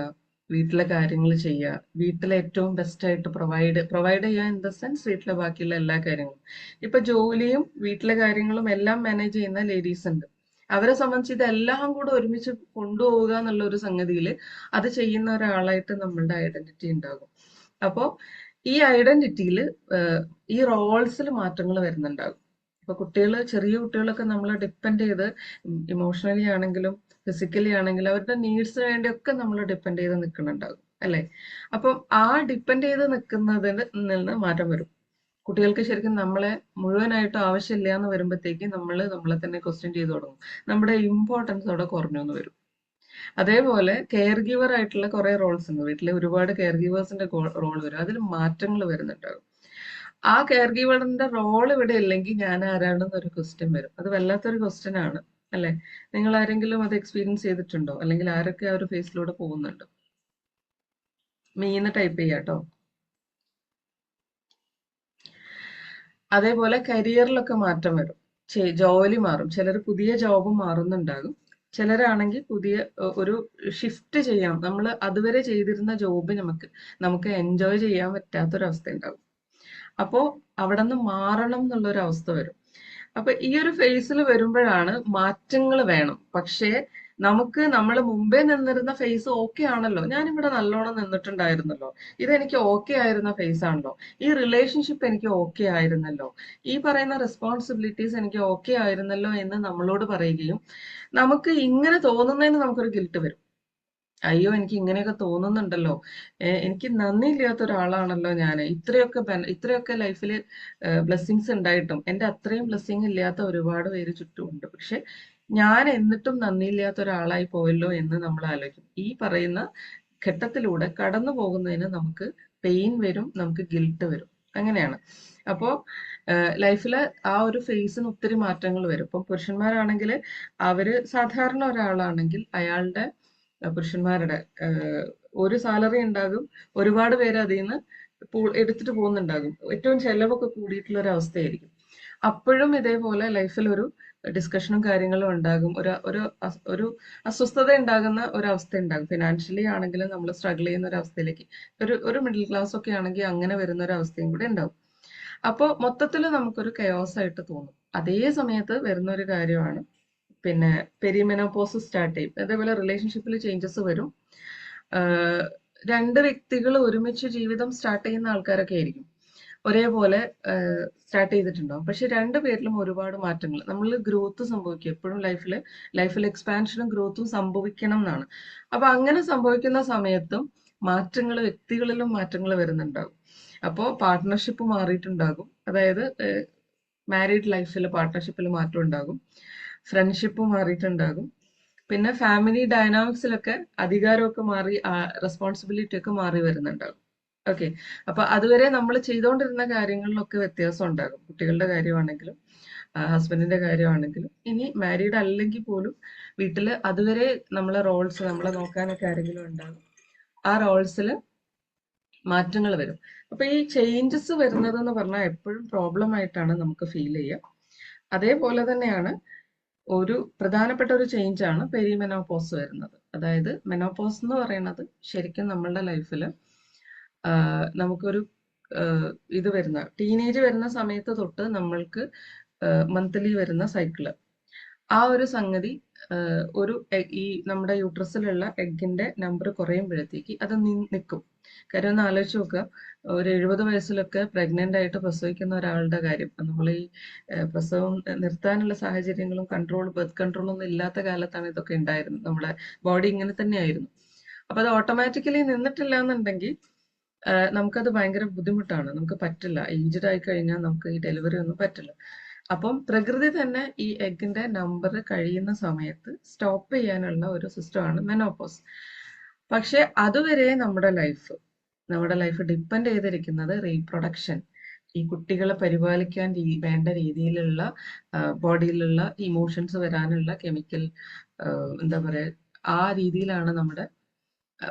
വീട്ടിലെ കാര്യങ്ങൾ ചെയ്യുക, വീട്ടിലെ ഏറ്റവും ബെസ്റ്റ് ആയിട്ട് പ്രൊവൈഡ് ചെയ്യുക ഇൻ ദ സെൻസ് വീട്ടിലെ ബാക്കിയുള്ള എല്ലാ കാര്യങ്ങളും. ഇപ്പൊ ജോലിയും വീട്ടിലെ കാര്യങ്ങളും എല്ലാം മാനേജ് ചെയ്യുന്ന ലേഡീസ് ഉണ്ട്. അവരെ സംബന്ധിച്ച് ഇതെല്ലാം കൂടെ ഒരുമിച്ച് കൊണ്ടുപോവുക എന്നുള്ള ഒരു സംഗതിയിൽ അത് ചെയ്യുന്ന ഒരാളായിട്ട് നമ്മളുടെ ഐഡന്റിറ്റി ഉണ്ടാകും. അപ്പോൾ ഈ ഐഡന്റിറ്റിയിൽ ഈ റോൾസിൽ മാറ്റങ്ങൾ വരുന്നുണ്ടാകും. ഇപ്പൊ ചെറിയ കുട്ടികളൊക്കെ നമ്മളെ ഡിപ്പെൻഡ് ചെയ്ത് ഇമോഷണലി ആണെങ്കിലും ഫിസിക്കലി ആണെങ്കിലും അവരുടെ നീഡ്സിന് വേണ്ടിയൊക്കെ നമ്മൾ ഡിപ്പെൻഡ് ചെയ്ത് നിൽക്കുന്നുണ്ടാകും അല്ലെ. അപ്പം ആ ഡിപ്പെൻഡ് ചെയ്ത് നിൽക്കുന്നതിൽ നിന്ന് മാറ്റം വരും. കുട്ടികൾക്ക് ശരിക്കും നമ്മളെ മുഴുവനായിട്ടും ആവശ്യമില്ല എന്ന് വരുമ്പോഴത്തേക്ക് നമ്മളെ തന്നെ ക്വസ്റ്റ്യൻ ചെയ്ത് തുടങ്ങും, നമ്മുടെ ഇമ്പോർട്ടൻസ് അവിടെ കുറഞ്ഞു എന്ന് വരും. അതേപോലെ കെയർ ഗീവർ ആയിട്ടുള്ള കുറെ റോൾസ് ഉണ്ട് വീട്ടിലെ, ഒരുപാട് കെയർ ഗീവേഴ്സിന്റെ റോൾ വരും, അതിൽ മാറ്റങ്ങൾ വരുന്നുണ്ടാകും. ആ കെയർ ഗീവറിന്റെ റോൾ ഇവിടെ ഇല്ലെങ്കിൽ ഞാൻ ആരാണെന്നൊരു ക്വസ്റ്റ്യൻ വരും. അത് വല്ലാത്തൊരു ക്വസ്റ്റ്യൻ ആണ് അല്ലെ. നിങ്ങൾ ആരെങ്കിലും അത് എക്സ്പീരിയൻസ് ചെയ്തിട്ടുണ്ടോ? അല്ലെങ്കിൽ ആരൊക്കെ ആ ഒരു ഫേസിലൂടെ പോകുന്നുണ്ട്? മീന്ന് ടൈപ്പ് ചെയ്യാട്ടോ. അതേപോലെ കരിയറിലൊക്കെ മാറ്റം വരും, ജോലി മാറും. ചിലർ പുതിയ ജോബ് മാറുന്നുണ്ടാകും, ചിലരാണെങ്കിൽ പുതിയ ഒരു ഷിഫ്റ്റ് ചെയ്യാം. നമ്മൾ അതുവരെ ചെയ്തിരുന്ന ജോബ് നമുക്ക് എൻജോയ് ചെയ്യാൻ പറ്റാത്തൊരവസ്ഥ ഉണ്ടാകും. അപ്പോ അവിടെ നിന്ന് മാറണം എന്നുള്ളൊരു അവസ്ഥ വരും. അപ്പൊ ഈ ഒരു ഫേസിൽ വരുമ്പോഴാണ് മാറ്റങ്ങൾ വേണം. പക്ഷേ നമ്മൾ മുമ്പേ നിന്നിരുന്ന ഫേസ് ഓക്കെ ആണല്ലോ, ഞാനിവിടെ നല്ലോണം നിന്നിട്ടുണ്ടായിരുന്നല്ലോ, ഇതെനിക്ക് ഓക്കെ ആയിരുന്ന ഫേസ് ആണല്ലോ, ഈ റിലേഷൻഷിപ്പ് എനിക്ക് ഓക്കെ ആയിരുന്നല്ലോ, ഈ പറയുന്ന റെസ്പോൺസിബിലിറ്റീസ് എനിക്ക് ഓക്കെ ആയിരുന്നല്ലോ എന്ന് നമ്മളോട് പറയുകയും നമുക്ക് ഇങ്ങനെ തോന്നുന്നതിന് നമുക്കൊരു ഗിൽട്ട് വരും. അയ്യോ എനിക്ക് ഇങ്ങനെയൊക്കെ തോന്നുന്നുണ്ടല്ലോ, എനിക്ക് നന്ദിയില്ലാത്ത ഒരാളാണല്ലോ ഞാൻ, ഇത്രയൊക്കെ ലൈഫിൽ ബ്ലെസ്സിങ്സ് ഉണ്ടായിട്ടും എൻ്റെ അത്രയും ബ്ലെസ്സിങ് ഇല്ലാത്ത ഒരുപാട് പേര് ചുറ്റുമുണ്ട്. പക്ഷെ ഞാൻ എന്നിട്ടും നന്ദിയില്ലാത്ത ഒരാളായി പോയല്ലോ എന്ന് നമ്മൾ ആലോചിക്കും. ഈ പറയുന്ന ഘട്ടത്തിലൂടെ കടന്നു പോകുന്നതിന് നമുക്ക് പെയിൻ വരും, നമുക്ക് ഗിൽട്ട് വരും. അങ്ങനെയാണ്. അപ്പോ ലൈഫിലെ ആ ഒരു ഫേസിന് ഒത്തിരി മാറ്റങ്ങൾ വരും. ഇപ്പം പുരുഷന്മാരാണെങ്കിൽ അവര് സാധാരണ ഒരാളാണെങ്കിൽ അയാളുടെ പുരുഷന്മാരുടെ ഒരു സാലറി ഉണ്ടാകും, ഒരുപാട് പേര് അതിൽ നിന്ന് എടുത്തിട്ട് പോകുന്നുണ്ടാകും, ഏറ്റവും ചെലവൊക്കെ കൂടിയിട്ടുള്ള ഒരു അവസ്ഥയായിരിക്കും. അപ്പോഴും ഇതേപോലെ ലൈഫിൽ ഒരു ഡിസ്കഷനും കാര്യങ്ങളും ഉണ്ടാകും, ഒരു അസ്വസ്ഥത ഉണ്ടാകുന്ന ഒരവസ്ഥ ഉണ്ടാകും. ഫിനാൻഷ്യലി ആണെങ്കിലും നമ്മൾ സ്ട്രഗിൾ ചെയ്യുന്ന ഒരു അവസ്ഥയിലേക്ക് ഒരു മിഡിൽ ക്ലാസ് ഒക്കെ ആണെങ്കിൽ അങ്ങനെ വരുന്ന ഒരു അവസ്ഥയും കൂടെ ഉണ്ടാവും. അപ്പോൾ മൊത്തത്തിൽ നമുക്കൊരു കയോസ് ആയിട്ട് തോന്നും. അതേ സമയത്ത് വരുന്ന ഒരു കാര്യമാണ് പിന്നെ പെരിമെനോപോസ് സ്റ്റാർട്ട് ചെയ്യും. അതേപോലെ റിലേഷൻഷിപ്പിൽ ചേഞ്ചസ് വരും. രണ്ട് വ്യക്തികൾ ഒരുമിച്ച് ജീവിതം സ്റ്റാർട്ട് ചെയ്യുന്ന ആൾക്കാരൊക്കെ ആയിരിക്കും. ഒരേപോലെ സ്റ്റാർട്ട് ചെയ്തിട്ടുണ്ടാവും. പക്ഷെ രണ്ടുപേരിലും ഒരുപാട് മാറ്റങ്ങൾ നമ്മൾ ഗ്രോത്ത് സംഭവിക്കും. എപ്പോഴും ലൈഫിൽ എക്സ്പാൻഷനും ഗ്രോത്തും സംഭവിക്കണം എന്നാണ്. അപ്പൊ അങ്ങനെ സംഭവിക്കുന്ന സമയത്തും മാറ്റങ്ങൾ, വ്യക്തികളിലും മാറ്റങ്ങൾ വരുന്നുണ്ടാകും. അപ്പോൾ പാർട്ട്ണർഷിപ്പ് മാറിയിട്ടുണ്ടാകും. അതായത് മാരീഡ് ലൈഫിൽ പാർട്ട്ണർഷിപ്പിൽ മാറ്റം ഉണ്ടാകും. ഫ്രണ്ട്ഷിപ്പ് മാറിയിട്ടുണ്ടാകും. പിന്നെ ഫാമിലി ഡൈനാമിക്സിലൊക്കെ അധികാരമൊക്കെ മാറി, റെസ്പോൺസിബിലിറ്റി ഒക്കെ മാറി വരുന്നുണ്ടാകും. ഓക്കെ. അപ്പൊ അതുവരെ നമ്മൾ ചെയ്തുകൊണ്ടിരുന്ന കാര്യങ്ങളിലൊക്കെ വ്യത്യാസം ഉണ്ടാകും. കുട്ടികളുടെ കാര്യമാണെങ്കിലും ഹസ്ബൻഡിന്റെ കാര്യമാണെങ്കിലും. ഇനി മാരീഡ് അല്ലെങ്കിൽ പോലും വീട്ടിൽ അതുവരെ നമ്മളെ റോൾസ്, നമ്മളെ നോക്കാനൊക്കെ ആരെങ്കിലും ഉണ്ടാകും. ആ റോൾസിൽ മാറ്റങ്ങൾ വരും. അപ്പൊ ഈ ചേഞ്ചസ് വരുന്നത് എന്ന് പറഞ്ഞാൽ എപ്പോഴും പ്രോബ്ലം ആയിട്ടാണ് നമുക്ക് ഫീൽ ചെയ്യുക. അതേപോലെ തന്നെയാണ് ഒരു പ്രധാനപ്പെട്ട ഒരു ചേഞ്ച് ആണ് പെരിമെനോപോസ് വരുന്നത്. അതായത് മെനോപോസ് എന്ന് പറയുന്നത് ശരിക്കും നമ്മളുടെ ലൈഫിൽ നമുക്കൊരു ഇത് വരുന്ന ടീനേജ് വരുന്ന സമയത്ത് തൊട്ട് നമ്മൾക്ക് മന്ത്ലി വരുന്ന സൈക്കിള്, ആ ഒരു സംഗതി ഒരു ഈ നമ്മുടെ യൂട്രസിലുള്ള എഗ്ഗിന്റെ നമ്പർ കുറയുമ്പോഴത്തേക്ക് അത് നിൽക്കും. കാര്യം ഒന്ന് ആലോചിച്ച് നോക്കുക, ഒരു 70 വയസ്സിലൊക്കെ പ്രഗ്നന്റ് ആയിട്ട് പ്രസവിക്കുന്ന ഒരാളുടെ കാര്യം. നമ്മൾ ഈ പ്രസവം നിർത്താനുള്ള സാഹചര്യങ്ങളും ബർത്ത് കൺട്രോളും ഒന്നും ഇല്ലാത്ത കാലത്താണ് ഇതൊക്കെ ഉണ്ടായിരുന്നത്. നമ്മുടെ ബോഡി ഇങ്ങനെ തന്നെയായിരുന്നു. അപ്പൊ അത് ഓട്ടോമാറ്റിക്കലി നിന്നിട്ടില്ല എന്നുണ്ടെങ്കിൽ നമുക്കത് ഭയങ്കര ബുദ്ധിമുട്ടാണ്. നമുക്ക് പറ്റില്ല. ഏജ്ഡ് ആയി കഴിഞ്ഞാൽ നമുക്ക് ഈ ഡെലിവറി ഒന്നും പറ്റില്ല. അപ്പം പ്രകൃതി തന്നെ ഈ എഗ്ഗിന്റെ നമ്പർ കഴിയുന്ന സമയത്ത് സ്റ്റോപ്പ് ചെയ്യാനുള്ള ഒരു സിസ്റ്റമാണ് മെനോപോസ്. പക്ഷെ അതുവരെ നമ്മുടെ ലൈഫ് ഡിപ്പെൻഡ് ചെയ്തിരിക്കുന്നത് റീപ്രൊഡക്ഷൻ, ഈ കുട്ടികളെ പരിപാലിക്കാൻ വേണ്ട രീതിയിലുള്ള ബോഡിയിലുള്ള ഇമോഷൻസ് വരാനുള്ള കെമിക്കൽ, എന്താ പറയാ, ആ രീതിയിലാണ് നമ്മുടെ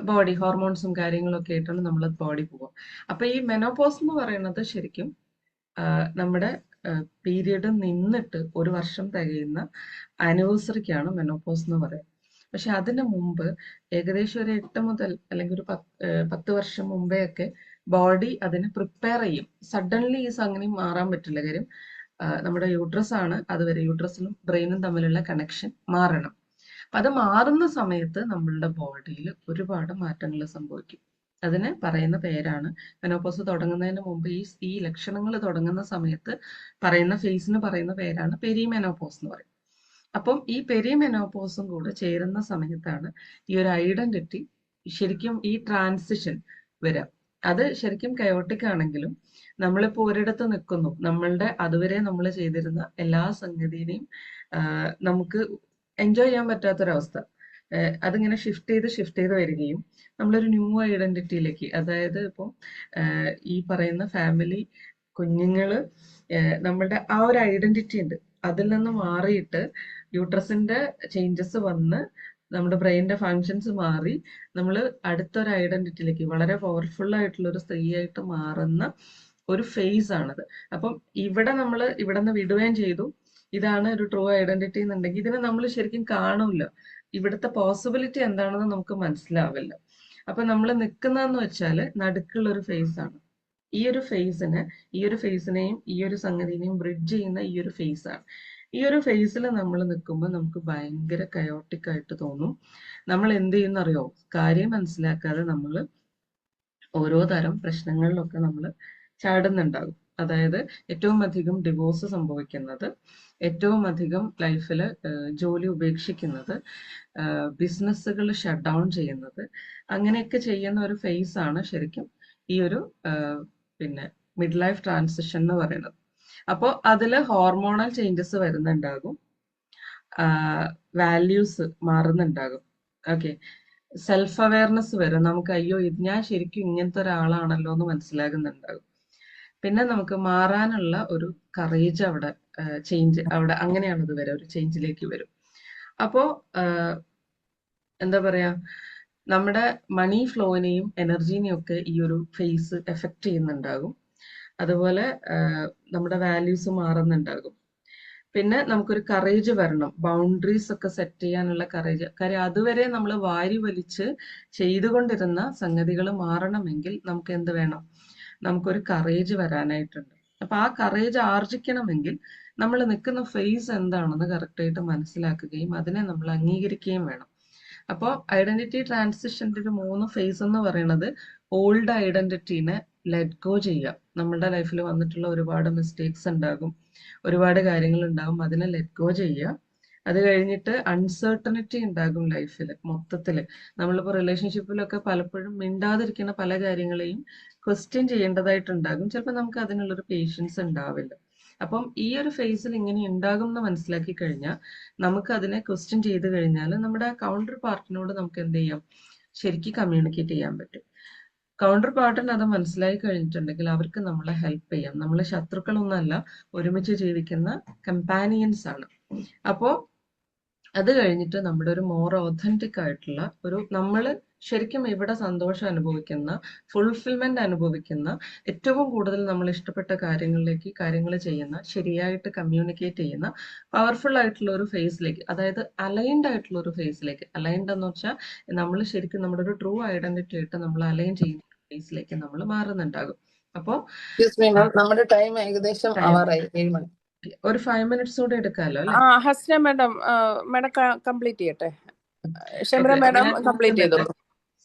ബോഡി ഹോർമോൺസും കാര്യങ്ങളൊക്കെ ആയിട്ടാണ് നമ്മളെ ബോഡി പോവുക. അപ്പൊ ഈ മെനോപോസ് എന്ന് പറയുന്നത് ശരിക്കും നമ്മുടെ പീരിയഡ് നിന്നിട്ട് 1 വർഷം തികയുന്ന ആനിവേഴ്സറിക്കാണ് മെനോപോസ് എന്ന് പറയുന്നത്. പക്ഷെ അതിന് മുമ്പ് ഏകദേശം ഒരു 8 മുതൽ അല്ലെങ്കിൽ ഒരു 10 വർഷം മുമ്പേ ഒക്കെ ബോഡി അതിനെ പ്രിപ്പയർ ചെയ്യും. സഡൻലി ഈ സംഗതി മാറാൻ പറ്റില്ല. കാര്യം നമ്മുടെ യൂട്രസ് ആണ്, അതുവരെ യൂട്രസിനും ബ്രെയിനും തമ്മിലുള്ള കണക്ഷൻ മാറണം. അപ്പൊ അത് മാറുന്ന സമയത്ത് നമ്മളുടെ ബോഡിയിൽ ഒരുപാട് മാറ്റങ്ങൾ സംഭവിക്കും. അതിന് പറയുന്ന പേരാണ്, മെനോപോസ് തുടങ്ങുന്നതിന് മുമ്പ് ഈ ലക്ഷണങ്ങൾ തുടങ്ങുന്ന സമയത്ത് പറയുന്ന ഫേസിന് പറയുന്ന പേരാണ് പെരിമെനോപോസ് എന്ന് പറയും. അപ്പം ഈ പെരിമെനോപോസും കൂടെ ചേരുന്ന സമയത്താണ് ഈ ഒരു ഐഡന്റിറ്റി ശരിക്കും ഈ ട്രാൻസിഷൻ വരാം. അത് ശരിക്കും കയോട്ടിക് ആണെങ്കിലും നമ്മളിപ്പോ ഒരിടത്ത് നിൽക്കുന്നു, നമ്മളുടെ അതുവരെ നമ്മൾ ചെയ്തിരുന്ന എല്ലാ സംഗതിയെയും നമുക്ക് എൻജോയ് ചെയ്യാൻ പറ്റാത്തൊരവസ്ഥ, അതിങ്ങനെ ഷിഫ്റ്റ് ചെയ്ത് വരികയും നമ്മളൊരു ന്യൂ ഐഡന്റിറ്റിയിലേക്ക്, അതായത് ഇപ്പം ഈ പറയുന്ന ഫാമിലി, കുഞ്ഞുങ്ങള്, നമ്മളുടെ ആ ഒരു ഐഡന്റിറ്റി ഉണ്ട്, അതിൽ നിന്ന് മാറിയിട്ട് യൂട്രസിന്റെ ചേഞ്ചസ് വന്ന് നമ്മുടെ ബ്രെയിനിന്റെ ഫങ്ഷൻസ് മാറി നമ്മൾ അടുത്തൊരു ഐഡന്റിറ്റിയിലേക്ക്, വളരെ പവർഫുൾ ആയിട്ടുള്ള ഒരു സ്ത്രീയായിട്ട് മാറുന്ന ഒരു ഫേസ് ആണത്. അപ്പം ഇവിടെ നിന്ന് വിടുകയും ചെയ്തു. ഇതാണ് ഒരു ട്രൂ ഐഡന്റിറ്റി എന്നുണ്ടെങ്കിൽ ഇതിനെ നമ്മൾ ശരിക്കും കാണൂല. ഇവിടുത്തെ പോസിബിലിറ്റി എന്താണെന്ന് നമുക്ക് മനസ്സിലാവില്ല. അപ്പൊ നമ്മൾ നിൽക്കുന്നതെന്ന് വെച്ചാല് നടുക്കുള്ള ഒരു ഫേസ് ആണ്. ഈ ഒരു ഫേസിനെയും ഈ ഒരു സംഗതിനെയും ബ്രിഡ്ജ് ചെയ്യുന്ന ഈ ഒരു ഫേസ് ആണ്. ഈ ഒരു ഫേസിൽ നമ്മൾ നിൽക്കുമ്പോൾ നമുക്ക് ഭയങ്കര കയോട്ടിക് ആയിട്ട് തോന്നും. നമ്മൾ എന്ത് ചെയ്യുന്നറിയോ, കാര്യം മനസ്സിലാക്കാതെ നമ്മൾ ഓരോ തരം പ്രശ്നങ്ങളിലൊക്കെ നമ്മൾ ചാടുന്നുണ്ടാകും. അതായത് ഏറ്റവും അധികം ഡിവോഴ്സ് സംഭവിക്കുന്നത്, ഏറ്റവും അധികം ലൈഫിൽ ജോലി ഉപേക്ഷിക്കുന്നത്, ബിസിനസ്സുകൾ ഷട്ട് ഡൗൺ ചെയ്യുന്നത്, അങ്ങനെയൊക്കെ ചെയ്യുന്ന ഒരു ഫേസ് ആണ് ശരിക്കും ഈ ഒരു പിന്നെ മിഡ് ലൈഫ് ട്രാൻസിഷൻ എന്ന് പറയുന്നത്. അപ്പോൾ അതിൽ ഹോർമോണൽ ചേഞ്ചസ് വരുന്നുണ്ടാകും, വാല്യൂസ് മാറുന്നുണ്ടാകും. ഓക്കെ, സെൽഫ് അവയർനെസ് വരും. നമുക്ക് അയ്യോ ഞാൻ ശരിക്കും ഇങ്ങനത്തെ ഒരാളാണല്ലോ എന്ന് മനസ്സിലാകുന്നുണ്ടാകും. പിന്നെ നമുക്ക് മാറാനുള്ള ഒരു കറേജ് അവിടെ അങ്ങനെയാണ് ഇത് വരെ ഒരു ചേഞ്ചിലേക്ക് വരും. അപ്പോ എന്താ പറയാ, നമ്മുടെ മണി ഫ്ലോനെയും എനർജീനെയും ഒക്കെ ഈ ഒരു ഫേസ് എഫക്ട് ചെയ്യുന്നുണ്ടാകും. അതുപോലെ നമ്മുടെ വാല്യൂസ് മാറുന്നുണ്ടാകും. പിന്നെ നമുക്കൊരു കറേജ് വരണം, ബൗണ്ടറീസ് ഒക്കെ സെറ്റ് ചെയ്യാനുള്ള കറേജ്. കാര്യം അതുവരെ നമ്മൾ വാരി വലിച്ച് ചെയ്തുകൊണ്ടിരുന്ന സംഗതികൾ മാറണമെങ്കിൽ നമുക്ക് എന്ത് വേണം, നമുക്കൊരു കറേജ് വരാനായിട്ടുണ്ട്. അപ്പൊ ആ കറേജ് ആർജിക്കണമെങ്കിൽ നമ്മൾ നിൽക്കുന്ന ഫേസ് എന്താണെന്ന് കറക്റ്റായിട്ട് മനസ്സിലാക്കുകയും അതിനെ നമ്മൾ അംഗീകരിക്കുകയും വേണം. അപ്പോൾ ഐഡന്റിറ്റി ട്രാൻസിഷന്റെ ഒരു 3 ഫേസ് എന്ന് പറയുന്നത് ഓൾഡ് ഐഡന്റിറ്റീനെ ലെറ്റ് ഗോ ചെയ്യുക. നമ്മളുടെ ലൈഫിൽ വന്നിട്ടുള്ള ഒരുപാട് മിസ്റ്റേക്സ് ഉണ്ടാകും, ഒരുപാട് കാര്യങ്ങൾ ഉണ്ടാകും, അതിനെ ലെറ്റ് ഗോ ചെയ്യുക. അത് കഴിഞ്ഞിട്ട് അൺസർട്ടനിറ്റി ഉണ്ടാകും ലൈഫിൽ മൊത്തത്തിൽ. നമ്മളിപ്പോൾ റിലേഷൻഷിപ്പിലൊക്കെ പലപ്പോഴും മിണ്ടാതിരിക്കുന്ന പല കാര്യങ്ങളെയും ക്വസ്റ്റ്യൻ ചെയ്യേണ്ടതായിട്ടുണ്ടാകും. ചിലപ്പോൾ നമുക്ക് അതിനുള്ളൊരു പേഷ്യൻസ് ഉണ്ടാവില്ല. അപ്പം ഈ ഒരു ഫേസിൽ ഇങ്ങനെ ഉണ്ടാകും എന്ന് മനസ്സിലാക്കി കഴിഞ്ഞാൽ നമുക്ക് അതിനെ ക്വസ്റ്റ്യൻ ചെയ്ത് കഴിഞ്ഞാൽ നമ്മുടെ കൗണ്ടർ പാർട്ടിനോട് നമുക്ക് എന്ത് ചെയ്യാം, ശരിക്കും കമ്മ്യൂണിക്കേറ്റ് ചെയ്യാൻ പറ്റും. കൗണ്ടർ പാർട്ടിന് അത് മനസ്സിലായി കഴിഞ്ഞിട്ടുണ്ടെങ്കിൽ അവർക്ക് നമ്മളെ ഹെൽപ്പ് ചെയ്യാം. നമ്മൾ ശത്രുക്കളൊന്നല്ല, ഒരുമിച്ച് ജീവിക്കുന്ന കമ്പാനിയൻസ് ആണ്. അപ്പോൾ അത് കഴിഞ്ഞിട്ട് നമ്മുടെ ഒരു മോർ ഓഥന്റിക് ആയിട്ടുള്ള ഒരു നമ്മൾ ശരിക്കും ഇവിടെ സന്തോഷം അനുഭവിക്കുന്ന, ഫുൾഫിൽമെന്റ് അനുഭവിക്കുന്ന, ഏറ്റവും കൂടുതൽ നമ്മൾ ഇഷ്ടപ്പെട്ട കാര്യങ്ങളിലേക്ക് കാര്യങ്ങൾ ചെയ്യുന്ന, ശരിയായിട്ട് കമ്മ്യൂണിക്കേറ്റ് ചെയ്യുന്ന പവർഫുൾ ആയിട്ടുള്ള ഒരു ഫേസിലേക്ക്, അതായത് അലൈൻഡ് ആയിട്ടുള്ള ഒരു ഫേസിലേക്ക്. അലൈൻഡ് എന്ന് വെച്ചാൽ നമ്മൾ ശരിക്കും നമ്മുടെ ഒരു ട്രൂ ഐഡന്റിറ്റി ആയിട്ട് നമ്മൾ അലൈൻ ചെയ്യുന്ന ഫേസിലേക്ക് നമ്മൾ മാറുന്നുണ്ടാകും. അപ്പോൾ നമ്മുടെ ടൈം ഏകദേശം ആവാറായി, 7 മണി. ഒരു 5 minutes കൂടെ എടുക്കാമല്ലോ അല്ലെ? ഹസ്ന മാഡം കംപ്ലീറ്റ് ചെയ്യട്ടെ. ഷെമിറ മാഡം കംപ്ലീറ്റ് ചെയ്തോളൂ.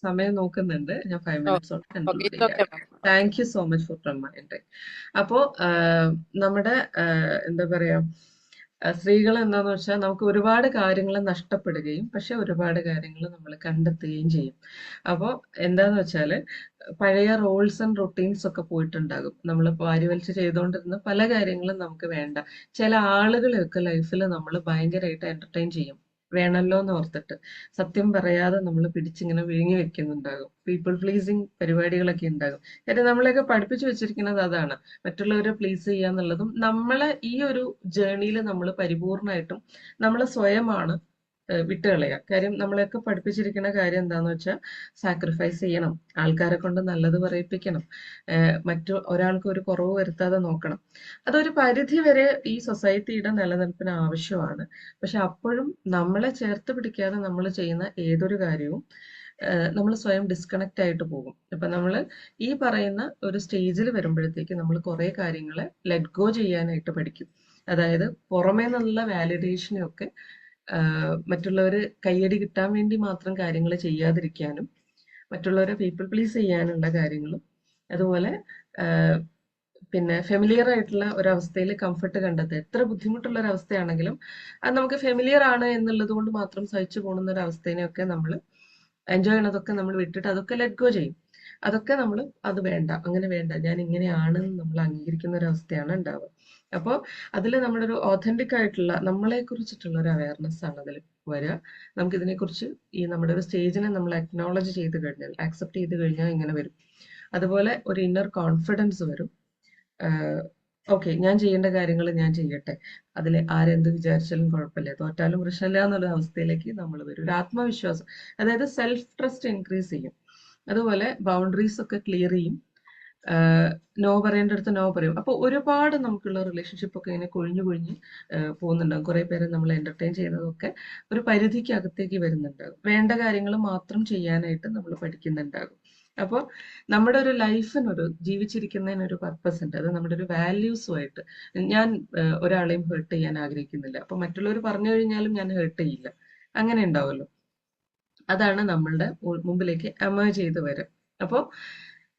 സമയം നോക്കുന്നുണ്ട്. ഞാൻ 5 minutes കൊണ്ട് കൺക്ലൂഡ് ചെയ്യാം. Thank you so much for reminding. അപ്പോ നമ്മുടെ എന്താ പറയാ, സ്ത്രീകൾ എന്താന്ന് വെച്ചാൽ നമുക്ക് ഒരുപാട് കാര്യങ്ങൾ നഷ്ടപ്പെടുകയും പക്ഷെ ഒരുപാട് കാര്യങ്ങൾ നമ്മൾ കണ്ടെത്തുകയും ചെയ്യും. അപ്പോൾ എന്താന്ന് വെച്ചാല് പഴയ റോൾസ് ആൻഡ് റൊട്ടീൻസ് ഒക്കെ പോയിട്ടുണ്ടാകും. നമ്മൾ വാരിവലിച്ച് ചെയ്തുകൊണ്ടിരുന്ന പല കാര്യങ്ങളും നമുക്ക് വേണ്ട. ചില ആളുകളെയൊക്കെ ലൈഫിൽ നമ്മൾ ഭയങ്കരമായിട്ട് എന്റർടൈൻ ചെയ്യും, വേണമല്ലോ എന്ന് ഓർത്തിട്ട്. സത്യം പറയാതെ നമ്മൾ പിടിച്ചിങ്ങനെ വിഴുങ്ങി വെക്കുന്നുണ്ടാകും. പീപ്പിൾ പ്ലീസിങ് പരിപാടികളൊക്കെ ഉണ്ടാകും. കാര്യം നമ്മളെയൊക്കെ പഠിപ്പിച്ചു വെച്ചിരിക്കുന്നത് അതാണ്, മറ്റുള്ളവരെ പ്ലീസ് ചെയ്യുക എന്നുള്ളതും. നമ്മളെ ഈ ഒരു ജേർണിയിൽ നമ്മൾ പരിപൂർണമായിട്ടും നമ്മളെ സ്വയമാണ് വിട്ടുകളയുക. കാര്യം നമ്മളെയൊക്കെ പഠിപ്പിച്ചിരിക്കുന്ന കാര്യം എന്താന്ന് വെച്ചാൽ സാക്രിഫൈസ് ചെയ്യണം, ആൾക്കാരെ കൊണ്ട് നല്ലത് പറയിപ്പിക്കണം, മറ്റു ഒരാൾക്ക് ഒരു കുറവ് വരുത്താതെ നോക്കണം. അതൊരു പരിധി വരെ ഈ സൊസൈറ്റിയുടെ നിലനിൽപ്പിന് ആവശ്യമാണ്. പക്ഷെ അപ്പോഴും നമ്മളെ ചേർത്ത് പിടിക്കാതെ നമ്മൾ ചെയ്യുന്ന ഏതൊരു കാര്യവും നമ്മൾ സ്വയം ഡിസ്കണക്ട് ആയിട്ട് പോകും. അപ്പൊ നമ്മൾ ഈ പറയുന്ന ഒരു സ്റ്റേജിൽ വരുമ്പോഴത്തേക്ക് നമ്മൾ കുറെ കാര്യങ്ങളെ ലെറ്റ് ഗോ ചെയ്യാനായിട്ട് പഠിക്കും. അതായത് പുറമേ നിന്നുള്ള വാലിഡേഷനൊക്കെ മറ്റുള്ളവര് കയ്യടി കിട്ടാൻ വേണ്ടി മാത്രം കാര്യങ്ങൾ ചെയ്യാതിരിക്കാനും, മറ്റുള്ളവരെ പീപ്പിൾ പ്ലീസ് ചെയ്യാനുള്ള കാര്യങ്ങളും, അതുപോലെ പിന്നെ ഫെമിലിയർ ആയിട്ടുള്ള ഒരവസ്ഥയിൽ കംഫർട്ട് കണ്ടെത്തുക. എത്ര ബുദ്ധിമുട്ടുള്ള ഒരു അവസ്ഥയാണെങ്കിലും അത് നമുക്ക് ഫെമിലിയർ ആണ് എന്നുള്ളത് കൊണ്ട് മാത്രം സഹിച്ചു പോകുന്ന ഒരു അവസ്ഥേനെയൊക്കെ നമ്മൾ എൻജോയ് ചെയ്യണതൊക്കെ നമ്മൾ വിട്ടിട്ട് അതൊക്കെ ലെറ്റ് ഗോ ചെയ്യും. അതൊക്കെ നമ്മൾ അത് വേണ്ട, അങ്ങനെ വേണ്ട, ഞാൻ ഇങ്ങനെയാണെന്ന് നമ്മൾ അംഗീകരിക്കുന്ന ഒരു അവസ്ഥയാണ് ഉണ്ടാവുക. അപ്പോൾ അതിൽ നമ്മുടെ ഒരു ഓഥന്റിക് ആയിട്ടുള്ള നമ്മളെ കുറിച്ചിട്ടുള്ള ഒരു അവയർനെസ് ആണ് അതിൽ വരിക. നമുക്ക് ഇതിനെക്കുറിച്ച് ഈ നമ്മുടെ ഒരു സ്റ്റേജിനെ നമ്മൾ അക്നോളജ് ചെയ്ത് കഴിഞ്ഞാൽ, ആക്സെപ്റ്റ് ചെയ്ത് കഴിഞ്ഞാൽ ഇങ്ങനെ വരും. അതുപോലെ ഒരു ഇന്നർ കോൺഫിഡൻസ് വരും. ഓക്കെ, ഞാൻ ചെയ്യേണ്ട കാര്യങ്ങൾ ഞാൻ ചെയ്യട്ടെ, അതിൽ ആരെന്ത് വിചാരിച്ചാലും കുഴപ്പമില്ല, തോറ്റാലും പ്രശ്നമില്ല എന്നുള്ള അവസ്ഥയിലേക്ക് നമ്മൾ വരും. ഒരു ആത്മവിശ്വാസം, അതായത് സെൽഫ് ട്രസ്റ്റ് ഇൻക്രീസ് ചെയ്യും. അതുപോലെ ബൗണ്ടറീസ് ഒക്കെ ക്ലിയർ ചെയ്യും. നോ പറയേണ്ട അടുത്ത് നോ പറയും. അപ്പോൾ ഒരുപാട് നമുക്കുള്ള റിലേഷൻഷിപ്പ് ഒക്കെ ഇങ്ങനെ കൊഴിഞ്ഞു പോകുന്നുണ്ടാകും. കുറെ പേരെ നമ്മൾ എന്റർടൈൻ ചെയ്യുന്നതൊക്കെ ഒരു പരിധിക്ക് അകത്തേക്ക് വരുന്നുണ്ടാകും. വേണ്ട കാര്യങ്ങൾ മാത്രം ചെയ്യാനായിട്ട് നമ്മൾ പഠിക്കുന്നുണ്ടാകും. അപ്പോൾ നമ്മുടെ ഒരു ലൈഫിനൊരു ജീവിച്ചിരിക്കുന്നതിനൊരു പർപ്പസ് ഉണ്ട്. അത് നമ്മുടെ ഒരു വാല്യൂസുമായിട്ട്. ഞാൻ ഒരാളെയും ഹേർട്ട് ചെയ്യാൻ ആഗ്രഹിക്കുന്നില്ല, അപ്പൊ മറ്റുള്ളവർ പറഞ്ഞു കഴിഞ്ഞാലും ഞാൻ ഹേർട്ട് ചെയ്യില്ല, അങ്ങനെ ഉണ്ടാവുമല്ലോ. അതാണ് നമ്മളുടെ മുമ്പിലേക്ക് എമേർജ് ചെയ്ത് വരിക. അപ്പോൾ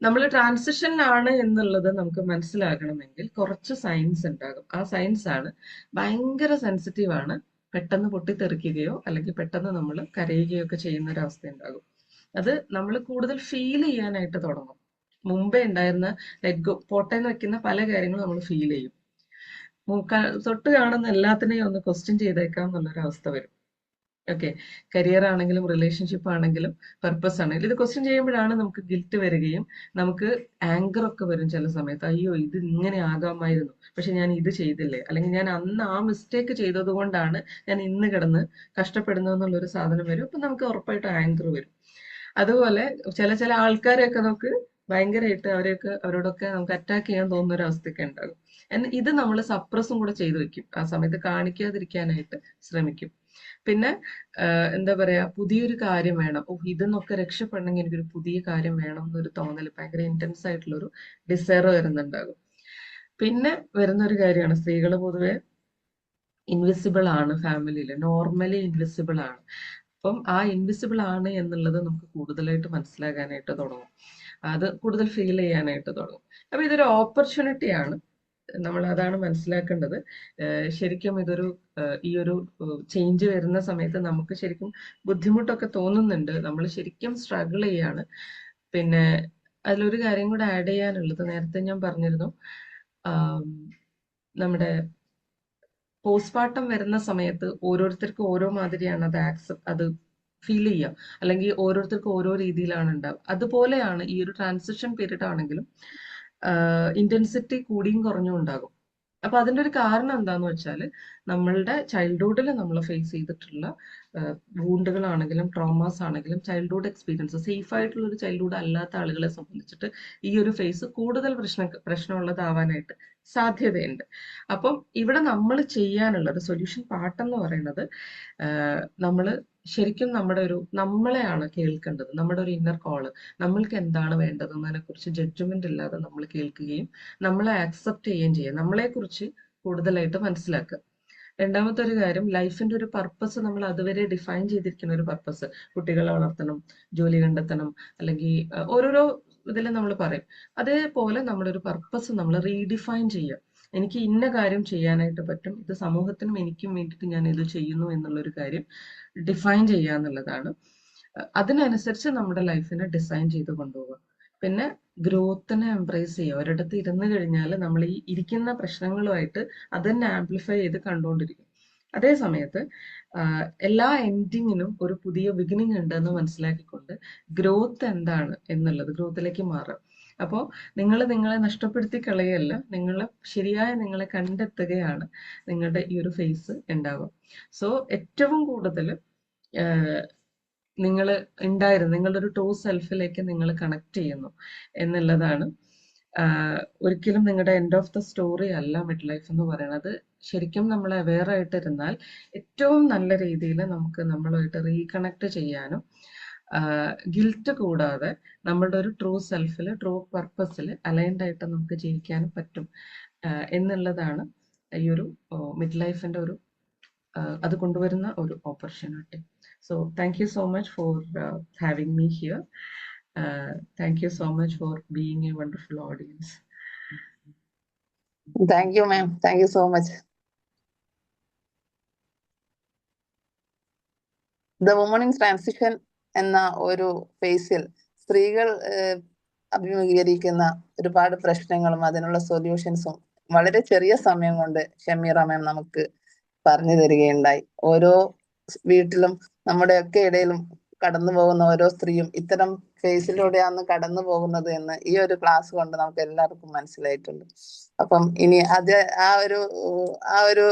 നമ്മൾ ട്രാൻസിഷനിലാണ് എന്നുള്ളത് നമുക്ക് മനസ്സിലാകണമെങ്കിൽ കുറച്ച് സയൻസ് ഉണ്ടാകും. ആ സയൻസ് ആണ് ഭയങ്കര സെൻസിറ്റീവ് ആണ്. പെട്ടെന്ന് പൊട്ടിത്തെറിക്കുകയോ അല്ലെങ്കിൽ പെട്ടെന്ന് നമ്മൾ കരയുകയോ ഒക്കെ ചെയ്യുന്ന ഒരു അവസ്ഥ ഉണ്ടാകും. അത് നമ്മൾ കൂടുതൽ ഫീൽ ചെയ്യാനായിട്ട് തുടങ്ങും. മുമ്പേ ഉണ്ടായിരുന്ന ലെറ്റ് ഗോ പോട്ടെന്ന് വെക്കുന്ന പല കാര്യങ്ങളും നമ്മൾ ഫീൽ ചെയ്യും. തൊട്ട് കാണുന്ന എല്ലാത്തിനെയും ഒന്ന് ക്വസ്റ്റ്യൻ ചെയ്തേക്കാം എന്നുള്ളൊരു അവസ്ഥ വരും. ഓക്കെ, കരിയർ ആണെങ്കിലും റിലേഷൻഷിപ്പ് ആണെങ്കിലും പർപ്പസ് ആണെങ്കിലും ഇത് ക്വസ്റ്റ്യൻ ചെയ്യുമ്പോഴാണ് നമുക്ക് ഗിൽറ്റ് വരികയും നമുക്ക് ആങ്കർ ഒക്കെ വരും ചില സമയത്ത്. അയ്യോ, ഇത് ഇങ്ങനെ ആകാമായിരുന്നു, പക്ഷെ ഞാൻ ഇത് ചെയ്തില്ലേ, അല്ലെങ്കിൽ ഞാൻ അന്ന് ആ മിസ്റ്റേക്ക് ചെയ്തത് കൊണ്ടാണ് ഞാൻ ഇന്ന് കിടന്ന് കഷ്ടപ്പെടുന്നത് എന്നുള്ളൊരു സാധനം വരും. അപ്പൊ നമുക്ക് ഉറപ്പായിട്ട് ആങ്കർ വരും. അതുപോലെ ചില ആൾക്കാരെയൊക്കെ നമുക്ക് ഭയങ്കരമായിട്ട് അവരോടൊക്കെ നമുക്ക് അറ്റാക്ക് ചെയ്യാൻ തോന്നുന്ന ഒരു അവസ്ഥയൊക്കെ ഉണ്ടാകും. ഇത് നമ്മൾ സപ്രസും കൂടെ ചെയ്തു വെക്കും. ആ സമയത്ത് കാണിക്കാതിരിക്കാനായിട്ട് ശ്രമിക്കും. പിന്നെ എന്താ പറയാ, പുതിയൊരു കാര്യം വേണം, ഇതെന്നൊക്കെ രക്ഷപ്പെടണമെങ്കിൽ എനിക്കൊരു പുതിയ കാര്യം വേണം എന്നൊരു തോന്നൽ, ഭയങ്കര ഇന്റൻസ് ആയിട്ടുള്ളൊരു ഡിസയർ വരുന്നുണ്ടാകും. പിന്നെ വരുന്നൊരു കാര്യമാണ്, സ്ത്രീകൾ പൊതുവെ ഇൻവിസിബിൾ ആണ് ഫാമിലിയിൽ, നോർമലി ഇൻവിസിബിൾ ആണ്. അപ്പം ആ ഇൻവിസിബിൾ ആണ് എന്നുള്ളത് നമുക്ക് കൂടുതലായിട്ട് മനസ്സിലാകാനായിട്ട് തുടങ്ങും. അത് കൂടുതൽ ഫീൽ ചെയ്യാനായിട്ട് തുടങ്ങും. അപ്പൊ ഇതൊരു ഓപ്പർച്യൂണിറ്റിയാണ്. നമ്മൾ അതാണ് മനസ്സിലാക്കേണ്ടത്. ശരിക്കും ഈ ഒരു ചേഞ്ച് വരുന്ന സമയത്ത് നമുക്ക് ശരിക്കും ബുദ്ധിമുട്ടൊക്കെ തോന്നുന്നുണ്ട്. നമ്മൾ ശരിക്കും സ്ട്രഗിൾ ചെയ്യാണ്. പിന്നെ അതിലൊരു കാര്യം കൂടെ ആഡ് ചെയ്യാനുള്ളത്, നേരത്തെ ഞാൻ പറഞ്ഞിരുന്നു, നമ്മുടെ പോസ്റ്റ്മോർട്ടം വരുന്ന സമയത്ത് ഓരോരുത്തർക്കും ഓരോ മാതിരിയാണ് അത് ഫീൽ ചെയ്യുക, അല്ലെങ്കിൽ ഓരോരുത്തർക്കും ഓരോ രീതിയിലാണ് ഉണ്ടാവുക. അതുപോലെയാണ് ഈ ഒരു ട്രാൻസിഷൻ പീരീഡ് ആണെങ്കിലും ഇന്റൻസിറ്റി കൂടിയും കുറഞ്ഞും ഉണ്ടാകും. അപ്പൊ അതിന്റെ ഒരു കാരണം എന്താന്ന് വെച്ചാൽ, നമ്മളുടെ ചൈൽഡ്ഹുഡിൽ നമ്മൾ ഫേസ് ചെയ്തിട്ടുള്ള വൂണ്ടുകളാണെങ്കിലും ട്രോമാസ് ആണെങ്കിലും ചൈൽഡ്ഹുഡ് എക്സ്പീരിയൻസ്, സേഫ് ആയിട്ടുള്ള ഒരു ചൈൽഡ്ഹുഡ് അല്ലാത്ത ആളുകളെ സംബന്ധിച്ചിട്ട് ഈ ഒരു ഫേസ് കൂടുതൽ പ്രശ്നമുള്ളതാവാനായിട്ട് സാധ്യതയുണ്ട്. അപ്പം ഇവിടെ നമ്മൾ ചെയ്യാനുള്ളത് സൊല്യൂഷൻ പാർട്ട് എന്ന് പറയുന്നത്, നമ്മൾ ശരിക്കും നമ്മളെയാണ് കേൾക്കേണ്ടത്. നമ്മുടെ ഒരു ഇന്നർ കോള്, നമ്മൾക്ക് എന്താണ് വേണ്ടത് എന്നതിനെ കുറിച്ച് ജഡ്ജ്മെന്റ് ഇല്ലാതെ നമ്മൾ കേൾക്കുകയും നമ്മളെ ആക്സെപ്റ്റ് ചെയ്യുകയും ചെയ്യുക, നമ്മളെ കുറിച്ച് കൂടുതലായിട്ട് മനസ്സിലാക്കുക. രണ്ടാമത്തെ ഒരു കാര്യം, ലൈഫിന്റെ ഒരു പർപ്പസ് നമ്മൾ അതുവരെ ഡിഫൈൻ ചെയ്തിരിക്കുന്ന ഒരു പർപ്പസ്, കുട്ടികളെ വളർത്തണം, ജോലി കണ്ടെത്തണം, അല്ലെങ്കിൽ ഓരോരോ ഇതിൽ നമ്മൾ പറയും. അതേപോലെ നമ്മളൊരു പർപ്പസ് നമ്മൾ റീഡിഫൈൻ ചെയ്യുക. എനിക്ക് ഇന്ന കാര്യം ചെയ്യാനായിട്ട് പറ്റും, ഇത് സമൂഹത്തിനും എനിക്കും വേണ്ടിയിട്ട് ഞാൻ ഇത് ചെയ്യുന്നു എന്നുള്ളൊരു കാര്യം ഡിഫൈൻ ചെയ്യുക എന്നുള്ളതാണ്. അതിനനുസരിച്ച് നമ്മുടെ ലൈഫിനെ ഡിസൈൻ ചെയ്ത് കൊണ്ടുപോവുക. പിന്നെ ഗ്രോത്തിനെ എംബ്രേസ് ചെയ്യുക. ഒരിടത്ത് ഇരുന്ന് കഴിഞ്ഞാൽ നമ്മൾ ഈ ഇരിക്കുന്ന പ്രശ്നങ്ങളുമായിട്ട് അതന്നെ ആംപ്ലിഫൈ ചെയ്ത് കണ്ടുകൊണ്ടിരിക്കും. അതേ സമയത്ത് എല്ലാ എൻഡിങ്ങിനും ഒരു പുതിയ ബിഗിനിങ് ഉണ്ടെന്ന് മനസ്സിലാക്കിക്കൊണ്ട് ഗ്രോത്ത് എന്താണ് എന്നുള്ളത്, ഗ്രോത്തിലേക്ക് മാറുക. അപ്പോൾ നിങ്ങളെ നഷ്ടപ്പെടുത്തി കളയല്ല, നിങ്ങളെ കണ്ടെത്തുകയാണ് നിങ്ങളുടെ ഈ ഒരു ഫേസ് ഉണ്ടാവുക. സോ ഏറ്റവും കൂടുതൽ നിങ്ങളുടെ ഒരു ട്രൂ സെൽഫിലേക്ക് നിങ്ങൾ കണക്ട് ചെയ്യുന്നു എന്നുള്ളതാണ്. ഒരിക്കലും നിങ്ങളുടെ എൻഡ് ഓഫ് ദ സ്റ്റോറി അല്ല മിഡ് ലൈഫ് എന്ന് പറയുന്നത്. ശരിക്കും നമ്മൾ അവെയർ ആയിട്ടിരുന്നാൽ ഏറ്റവും നല്ല രീതിയിൽ നമുക്ക് നമ്മളുമായിട്ട് റീകണക്ട് ചെയ്യാനും ഗിൽറ്റ് കൂടാതെ നമ്മളുടെ ഒരു ട്രൂ സെൽഫിൽ, ട്രൂ പർപ്പസിൽ അലൈൻഡ് ആയിട്ട് നമുക്ക് ജീവിക്കാനും പറ്റും എന്നുള്ളതാണ് ഈ ഒരു മിഡ് ലൈഫിന്റെ അത് കൊണ്ടുവരുന്ന ഒരു opportunity. So thank you so much for having me here. Thank you so much for being a wonderful audience. Thank you, ma'am. Thank you so much. The woman in transition എന്ന ഒരു ഫേസിൽ സ്ത്രീകൾ അഭിമുഖീകരിക്കുന്ന ഒരുപാട് പ്രശ്നങ്ങളും അതിനുള്ള സൊല്യൂഷൻസും വളരെ ചെറിയ സമയം കൊണ്ട് ഷമീറ മാം നമുക്ക് പറഞ്ഞു തരികയുണ്ടായി. ഓരോ വീട്ടിലും നമ്മുടെയൊക്കെ ഇടയിലും കടന്നു പോകുന്ന ഓരോ സ്ത്രീയും ഇത്തരം ഫേസിലൂടെയാണ് കടന്നു പോകുന്നത് എന്ന് ഈ ഒരു ക്ലാസ് കൊണ്ട് നമുക്ക് എല്ലാവർക്കും മനസ്സിലായിട്ടുണ്ട്. അപ്പം ഇനി അത് ആ ഒരു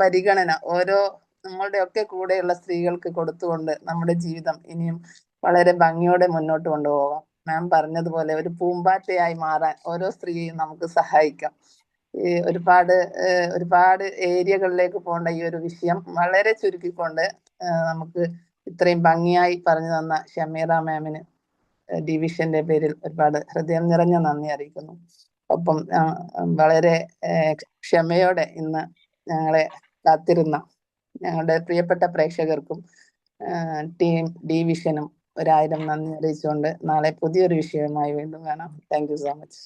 പരിഗണന ഓരോ നമ്മളുടെയൊക്കെ കൂടെയുള്ള സ്ത്രീകൾക്ക് കൊടുത്തുകൊണ്ട് നമ്മുടെ ജീവിതം ഇനിയും വളരെ ഭംഗിയോടെ മുന്നോട്ട് കൊണ്ടുപോകാം. മാം പറഞ്ഞതുപോലെ ഒരു പൂമ്പാറ്റയായി മാറാൻ ഓരോ സ്ത്രീയെയും നമുക്ക് സഹായിക്കാം. ഈ ഒരുപാട് ഏരിയകളിലേക്ക് പോകേണ്ട ഈ ഒരു വിഷയം വളരെ ചുരുക്കിക്കൊണ്ട് നമുക്ക് ഇത്രയും ഭംഗിയായി പറഞ്ഞു തന്ന ഷമീറ മാമിന് ഡിവിഷന്റെ പേരിൽ ഒരുപാട് ഹൃദയം നിറഞ്ഞ നന്ദി അറിയിക്കുന്നു. ഒപ്പം വളരെ ക്ഷമയോടെ ഇന്ന് ഞങ്ങളെ കാത്തിരുന്ന ഞങ്ങളുടെ പ്രിയപ്പെട്ട പ്രേക്ഷകർക്കും ടീം ഡിവിഷനും 1000 നന്ദി അറിയിച്ചുകൊണ്ട് നാളെ പുതിയൊരു വിഷയവുമായി വീണ്ടും കാണാം. Thank you so much.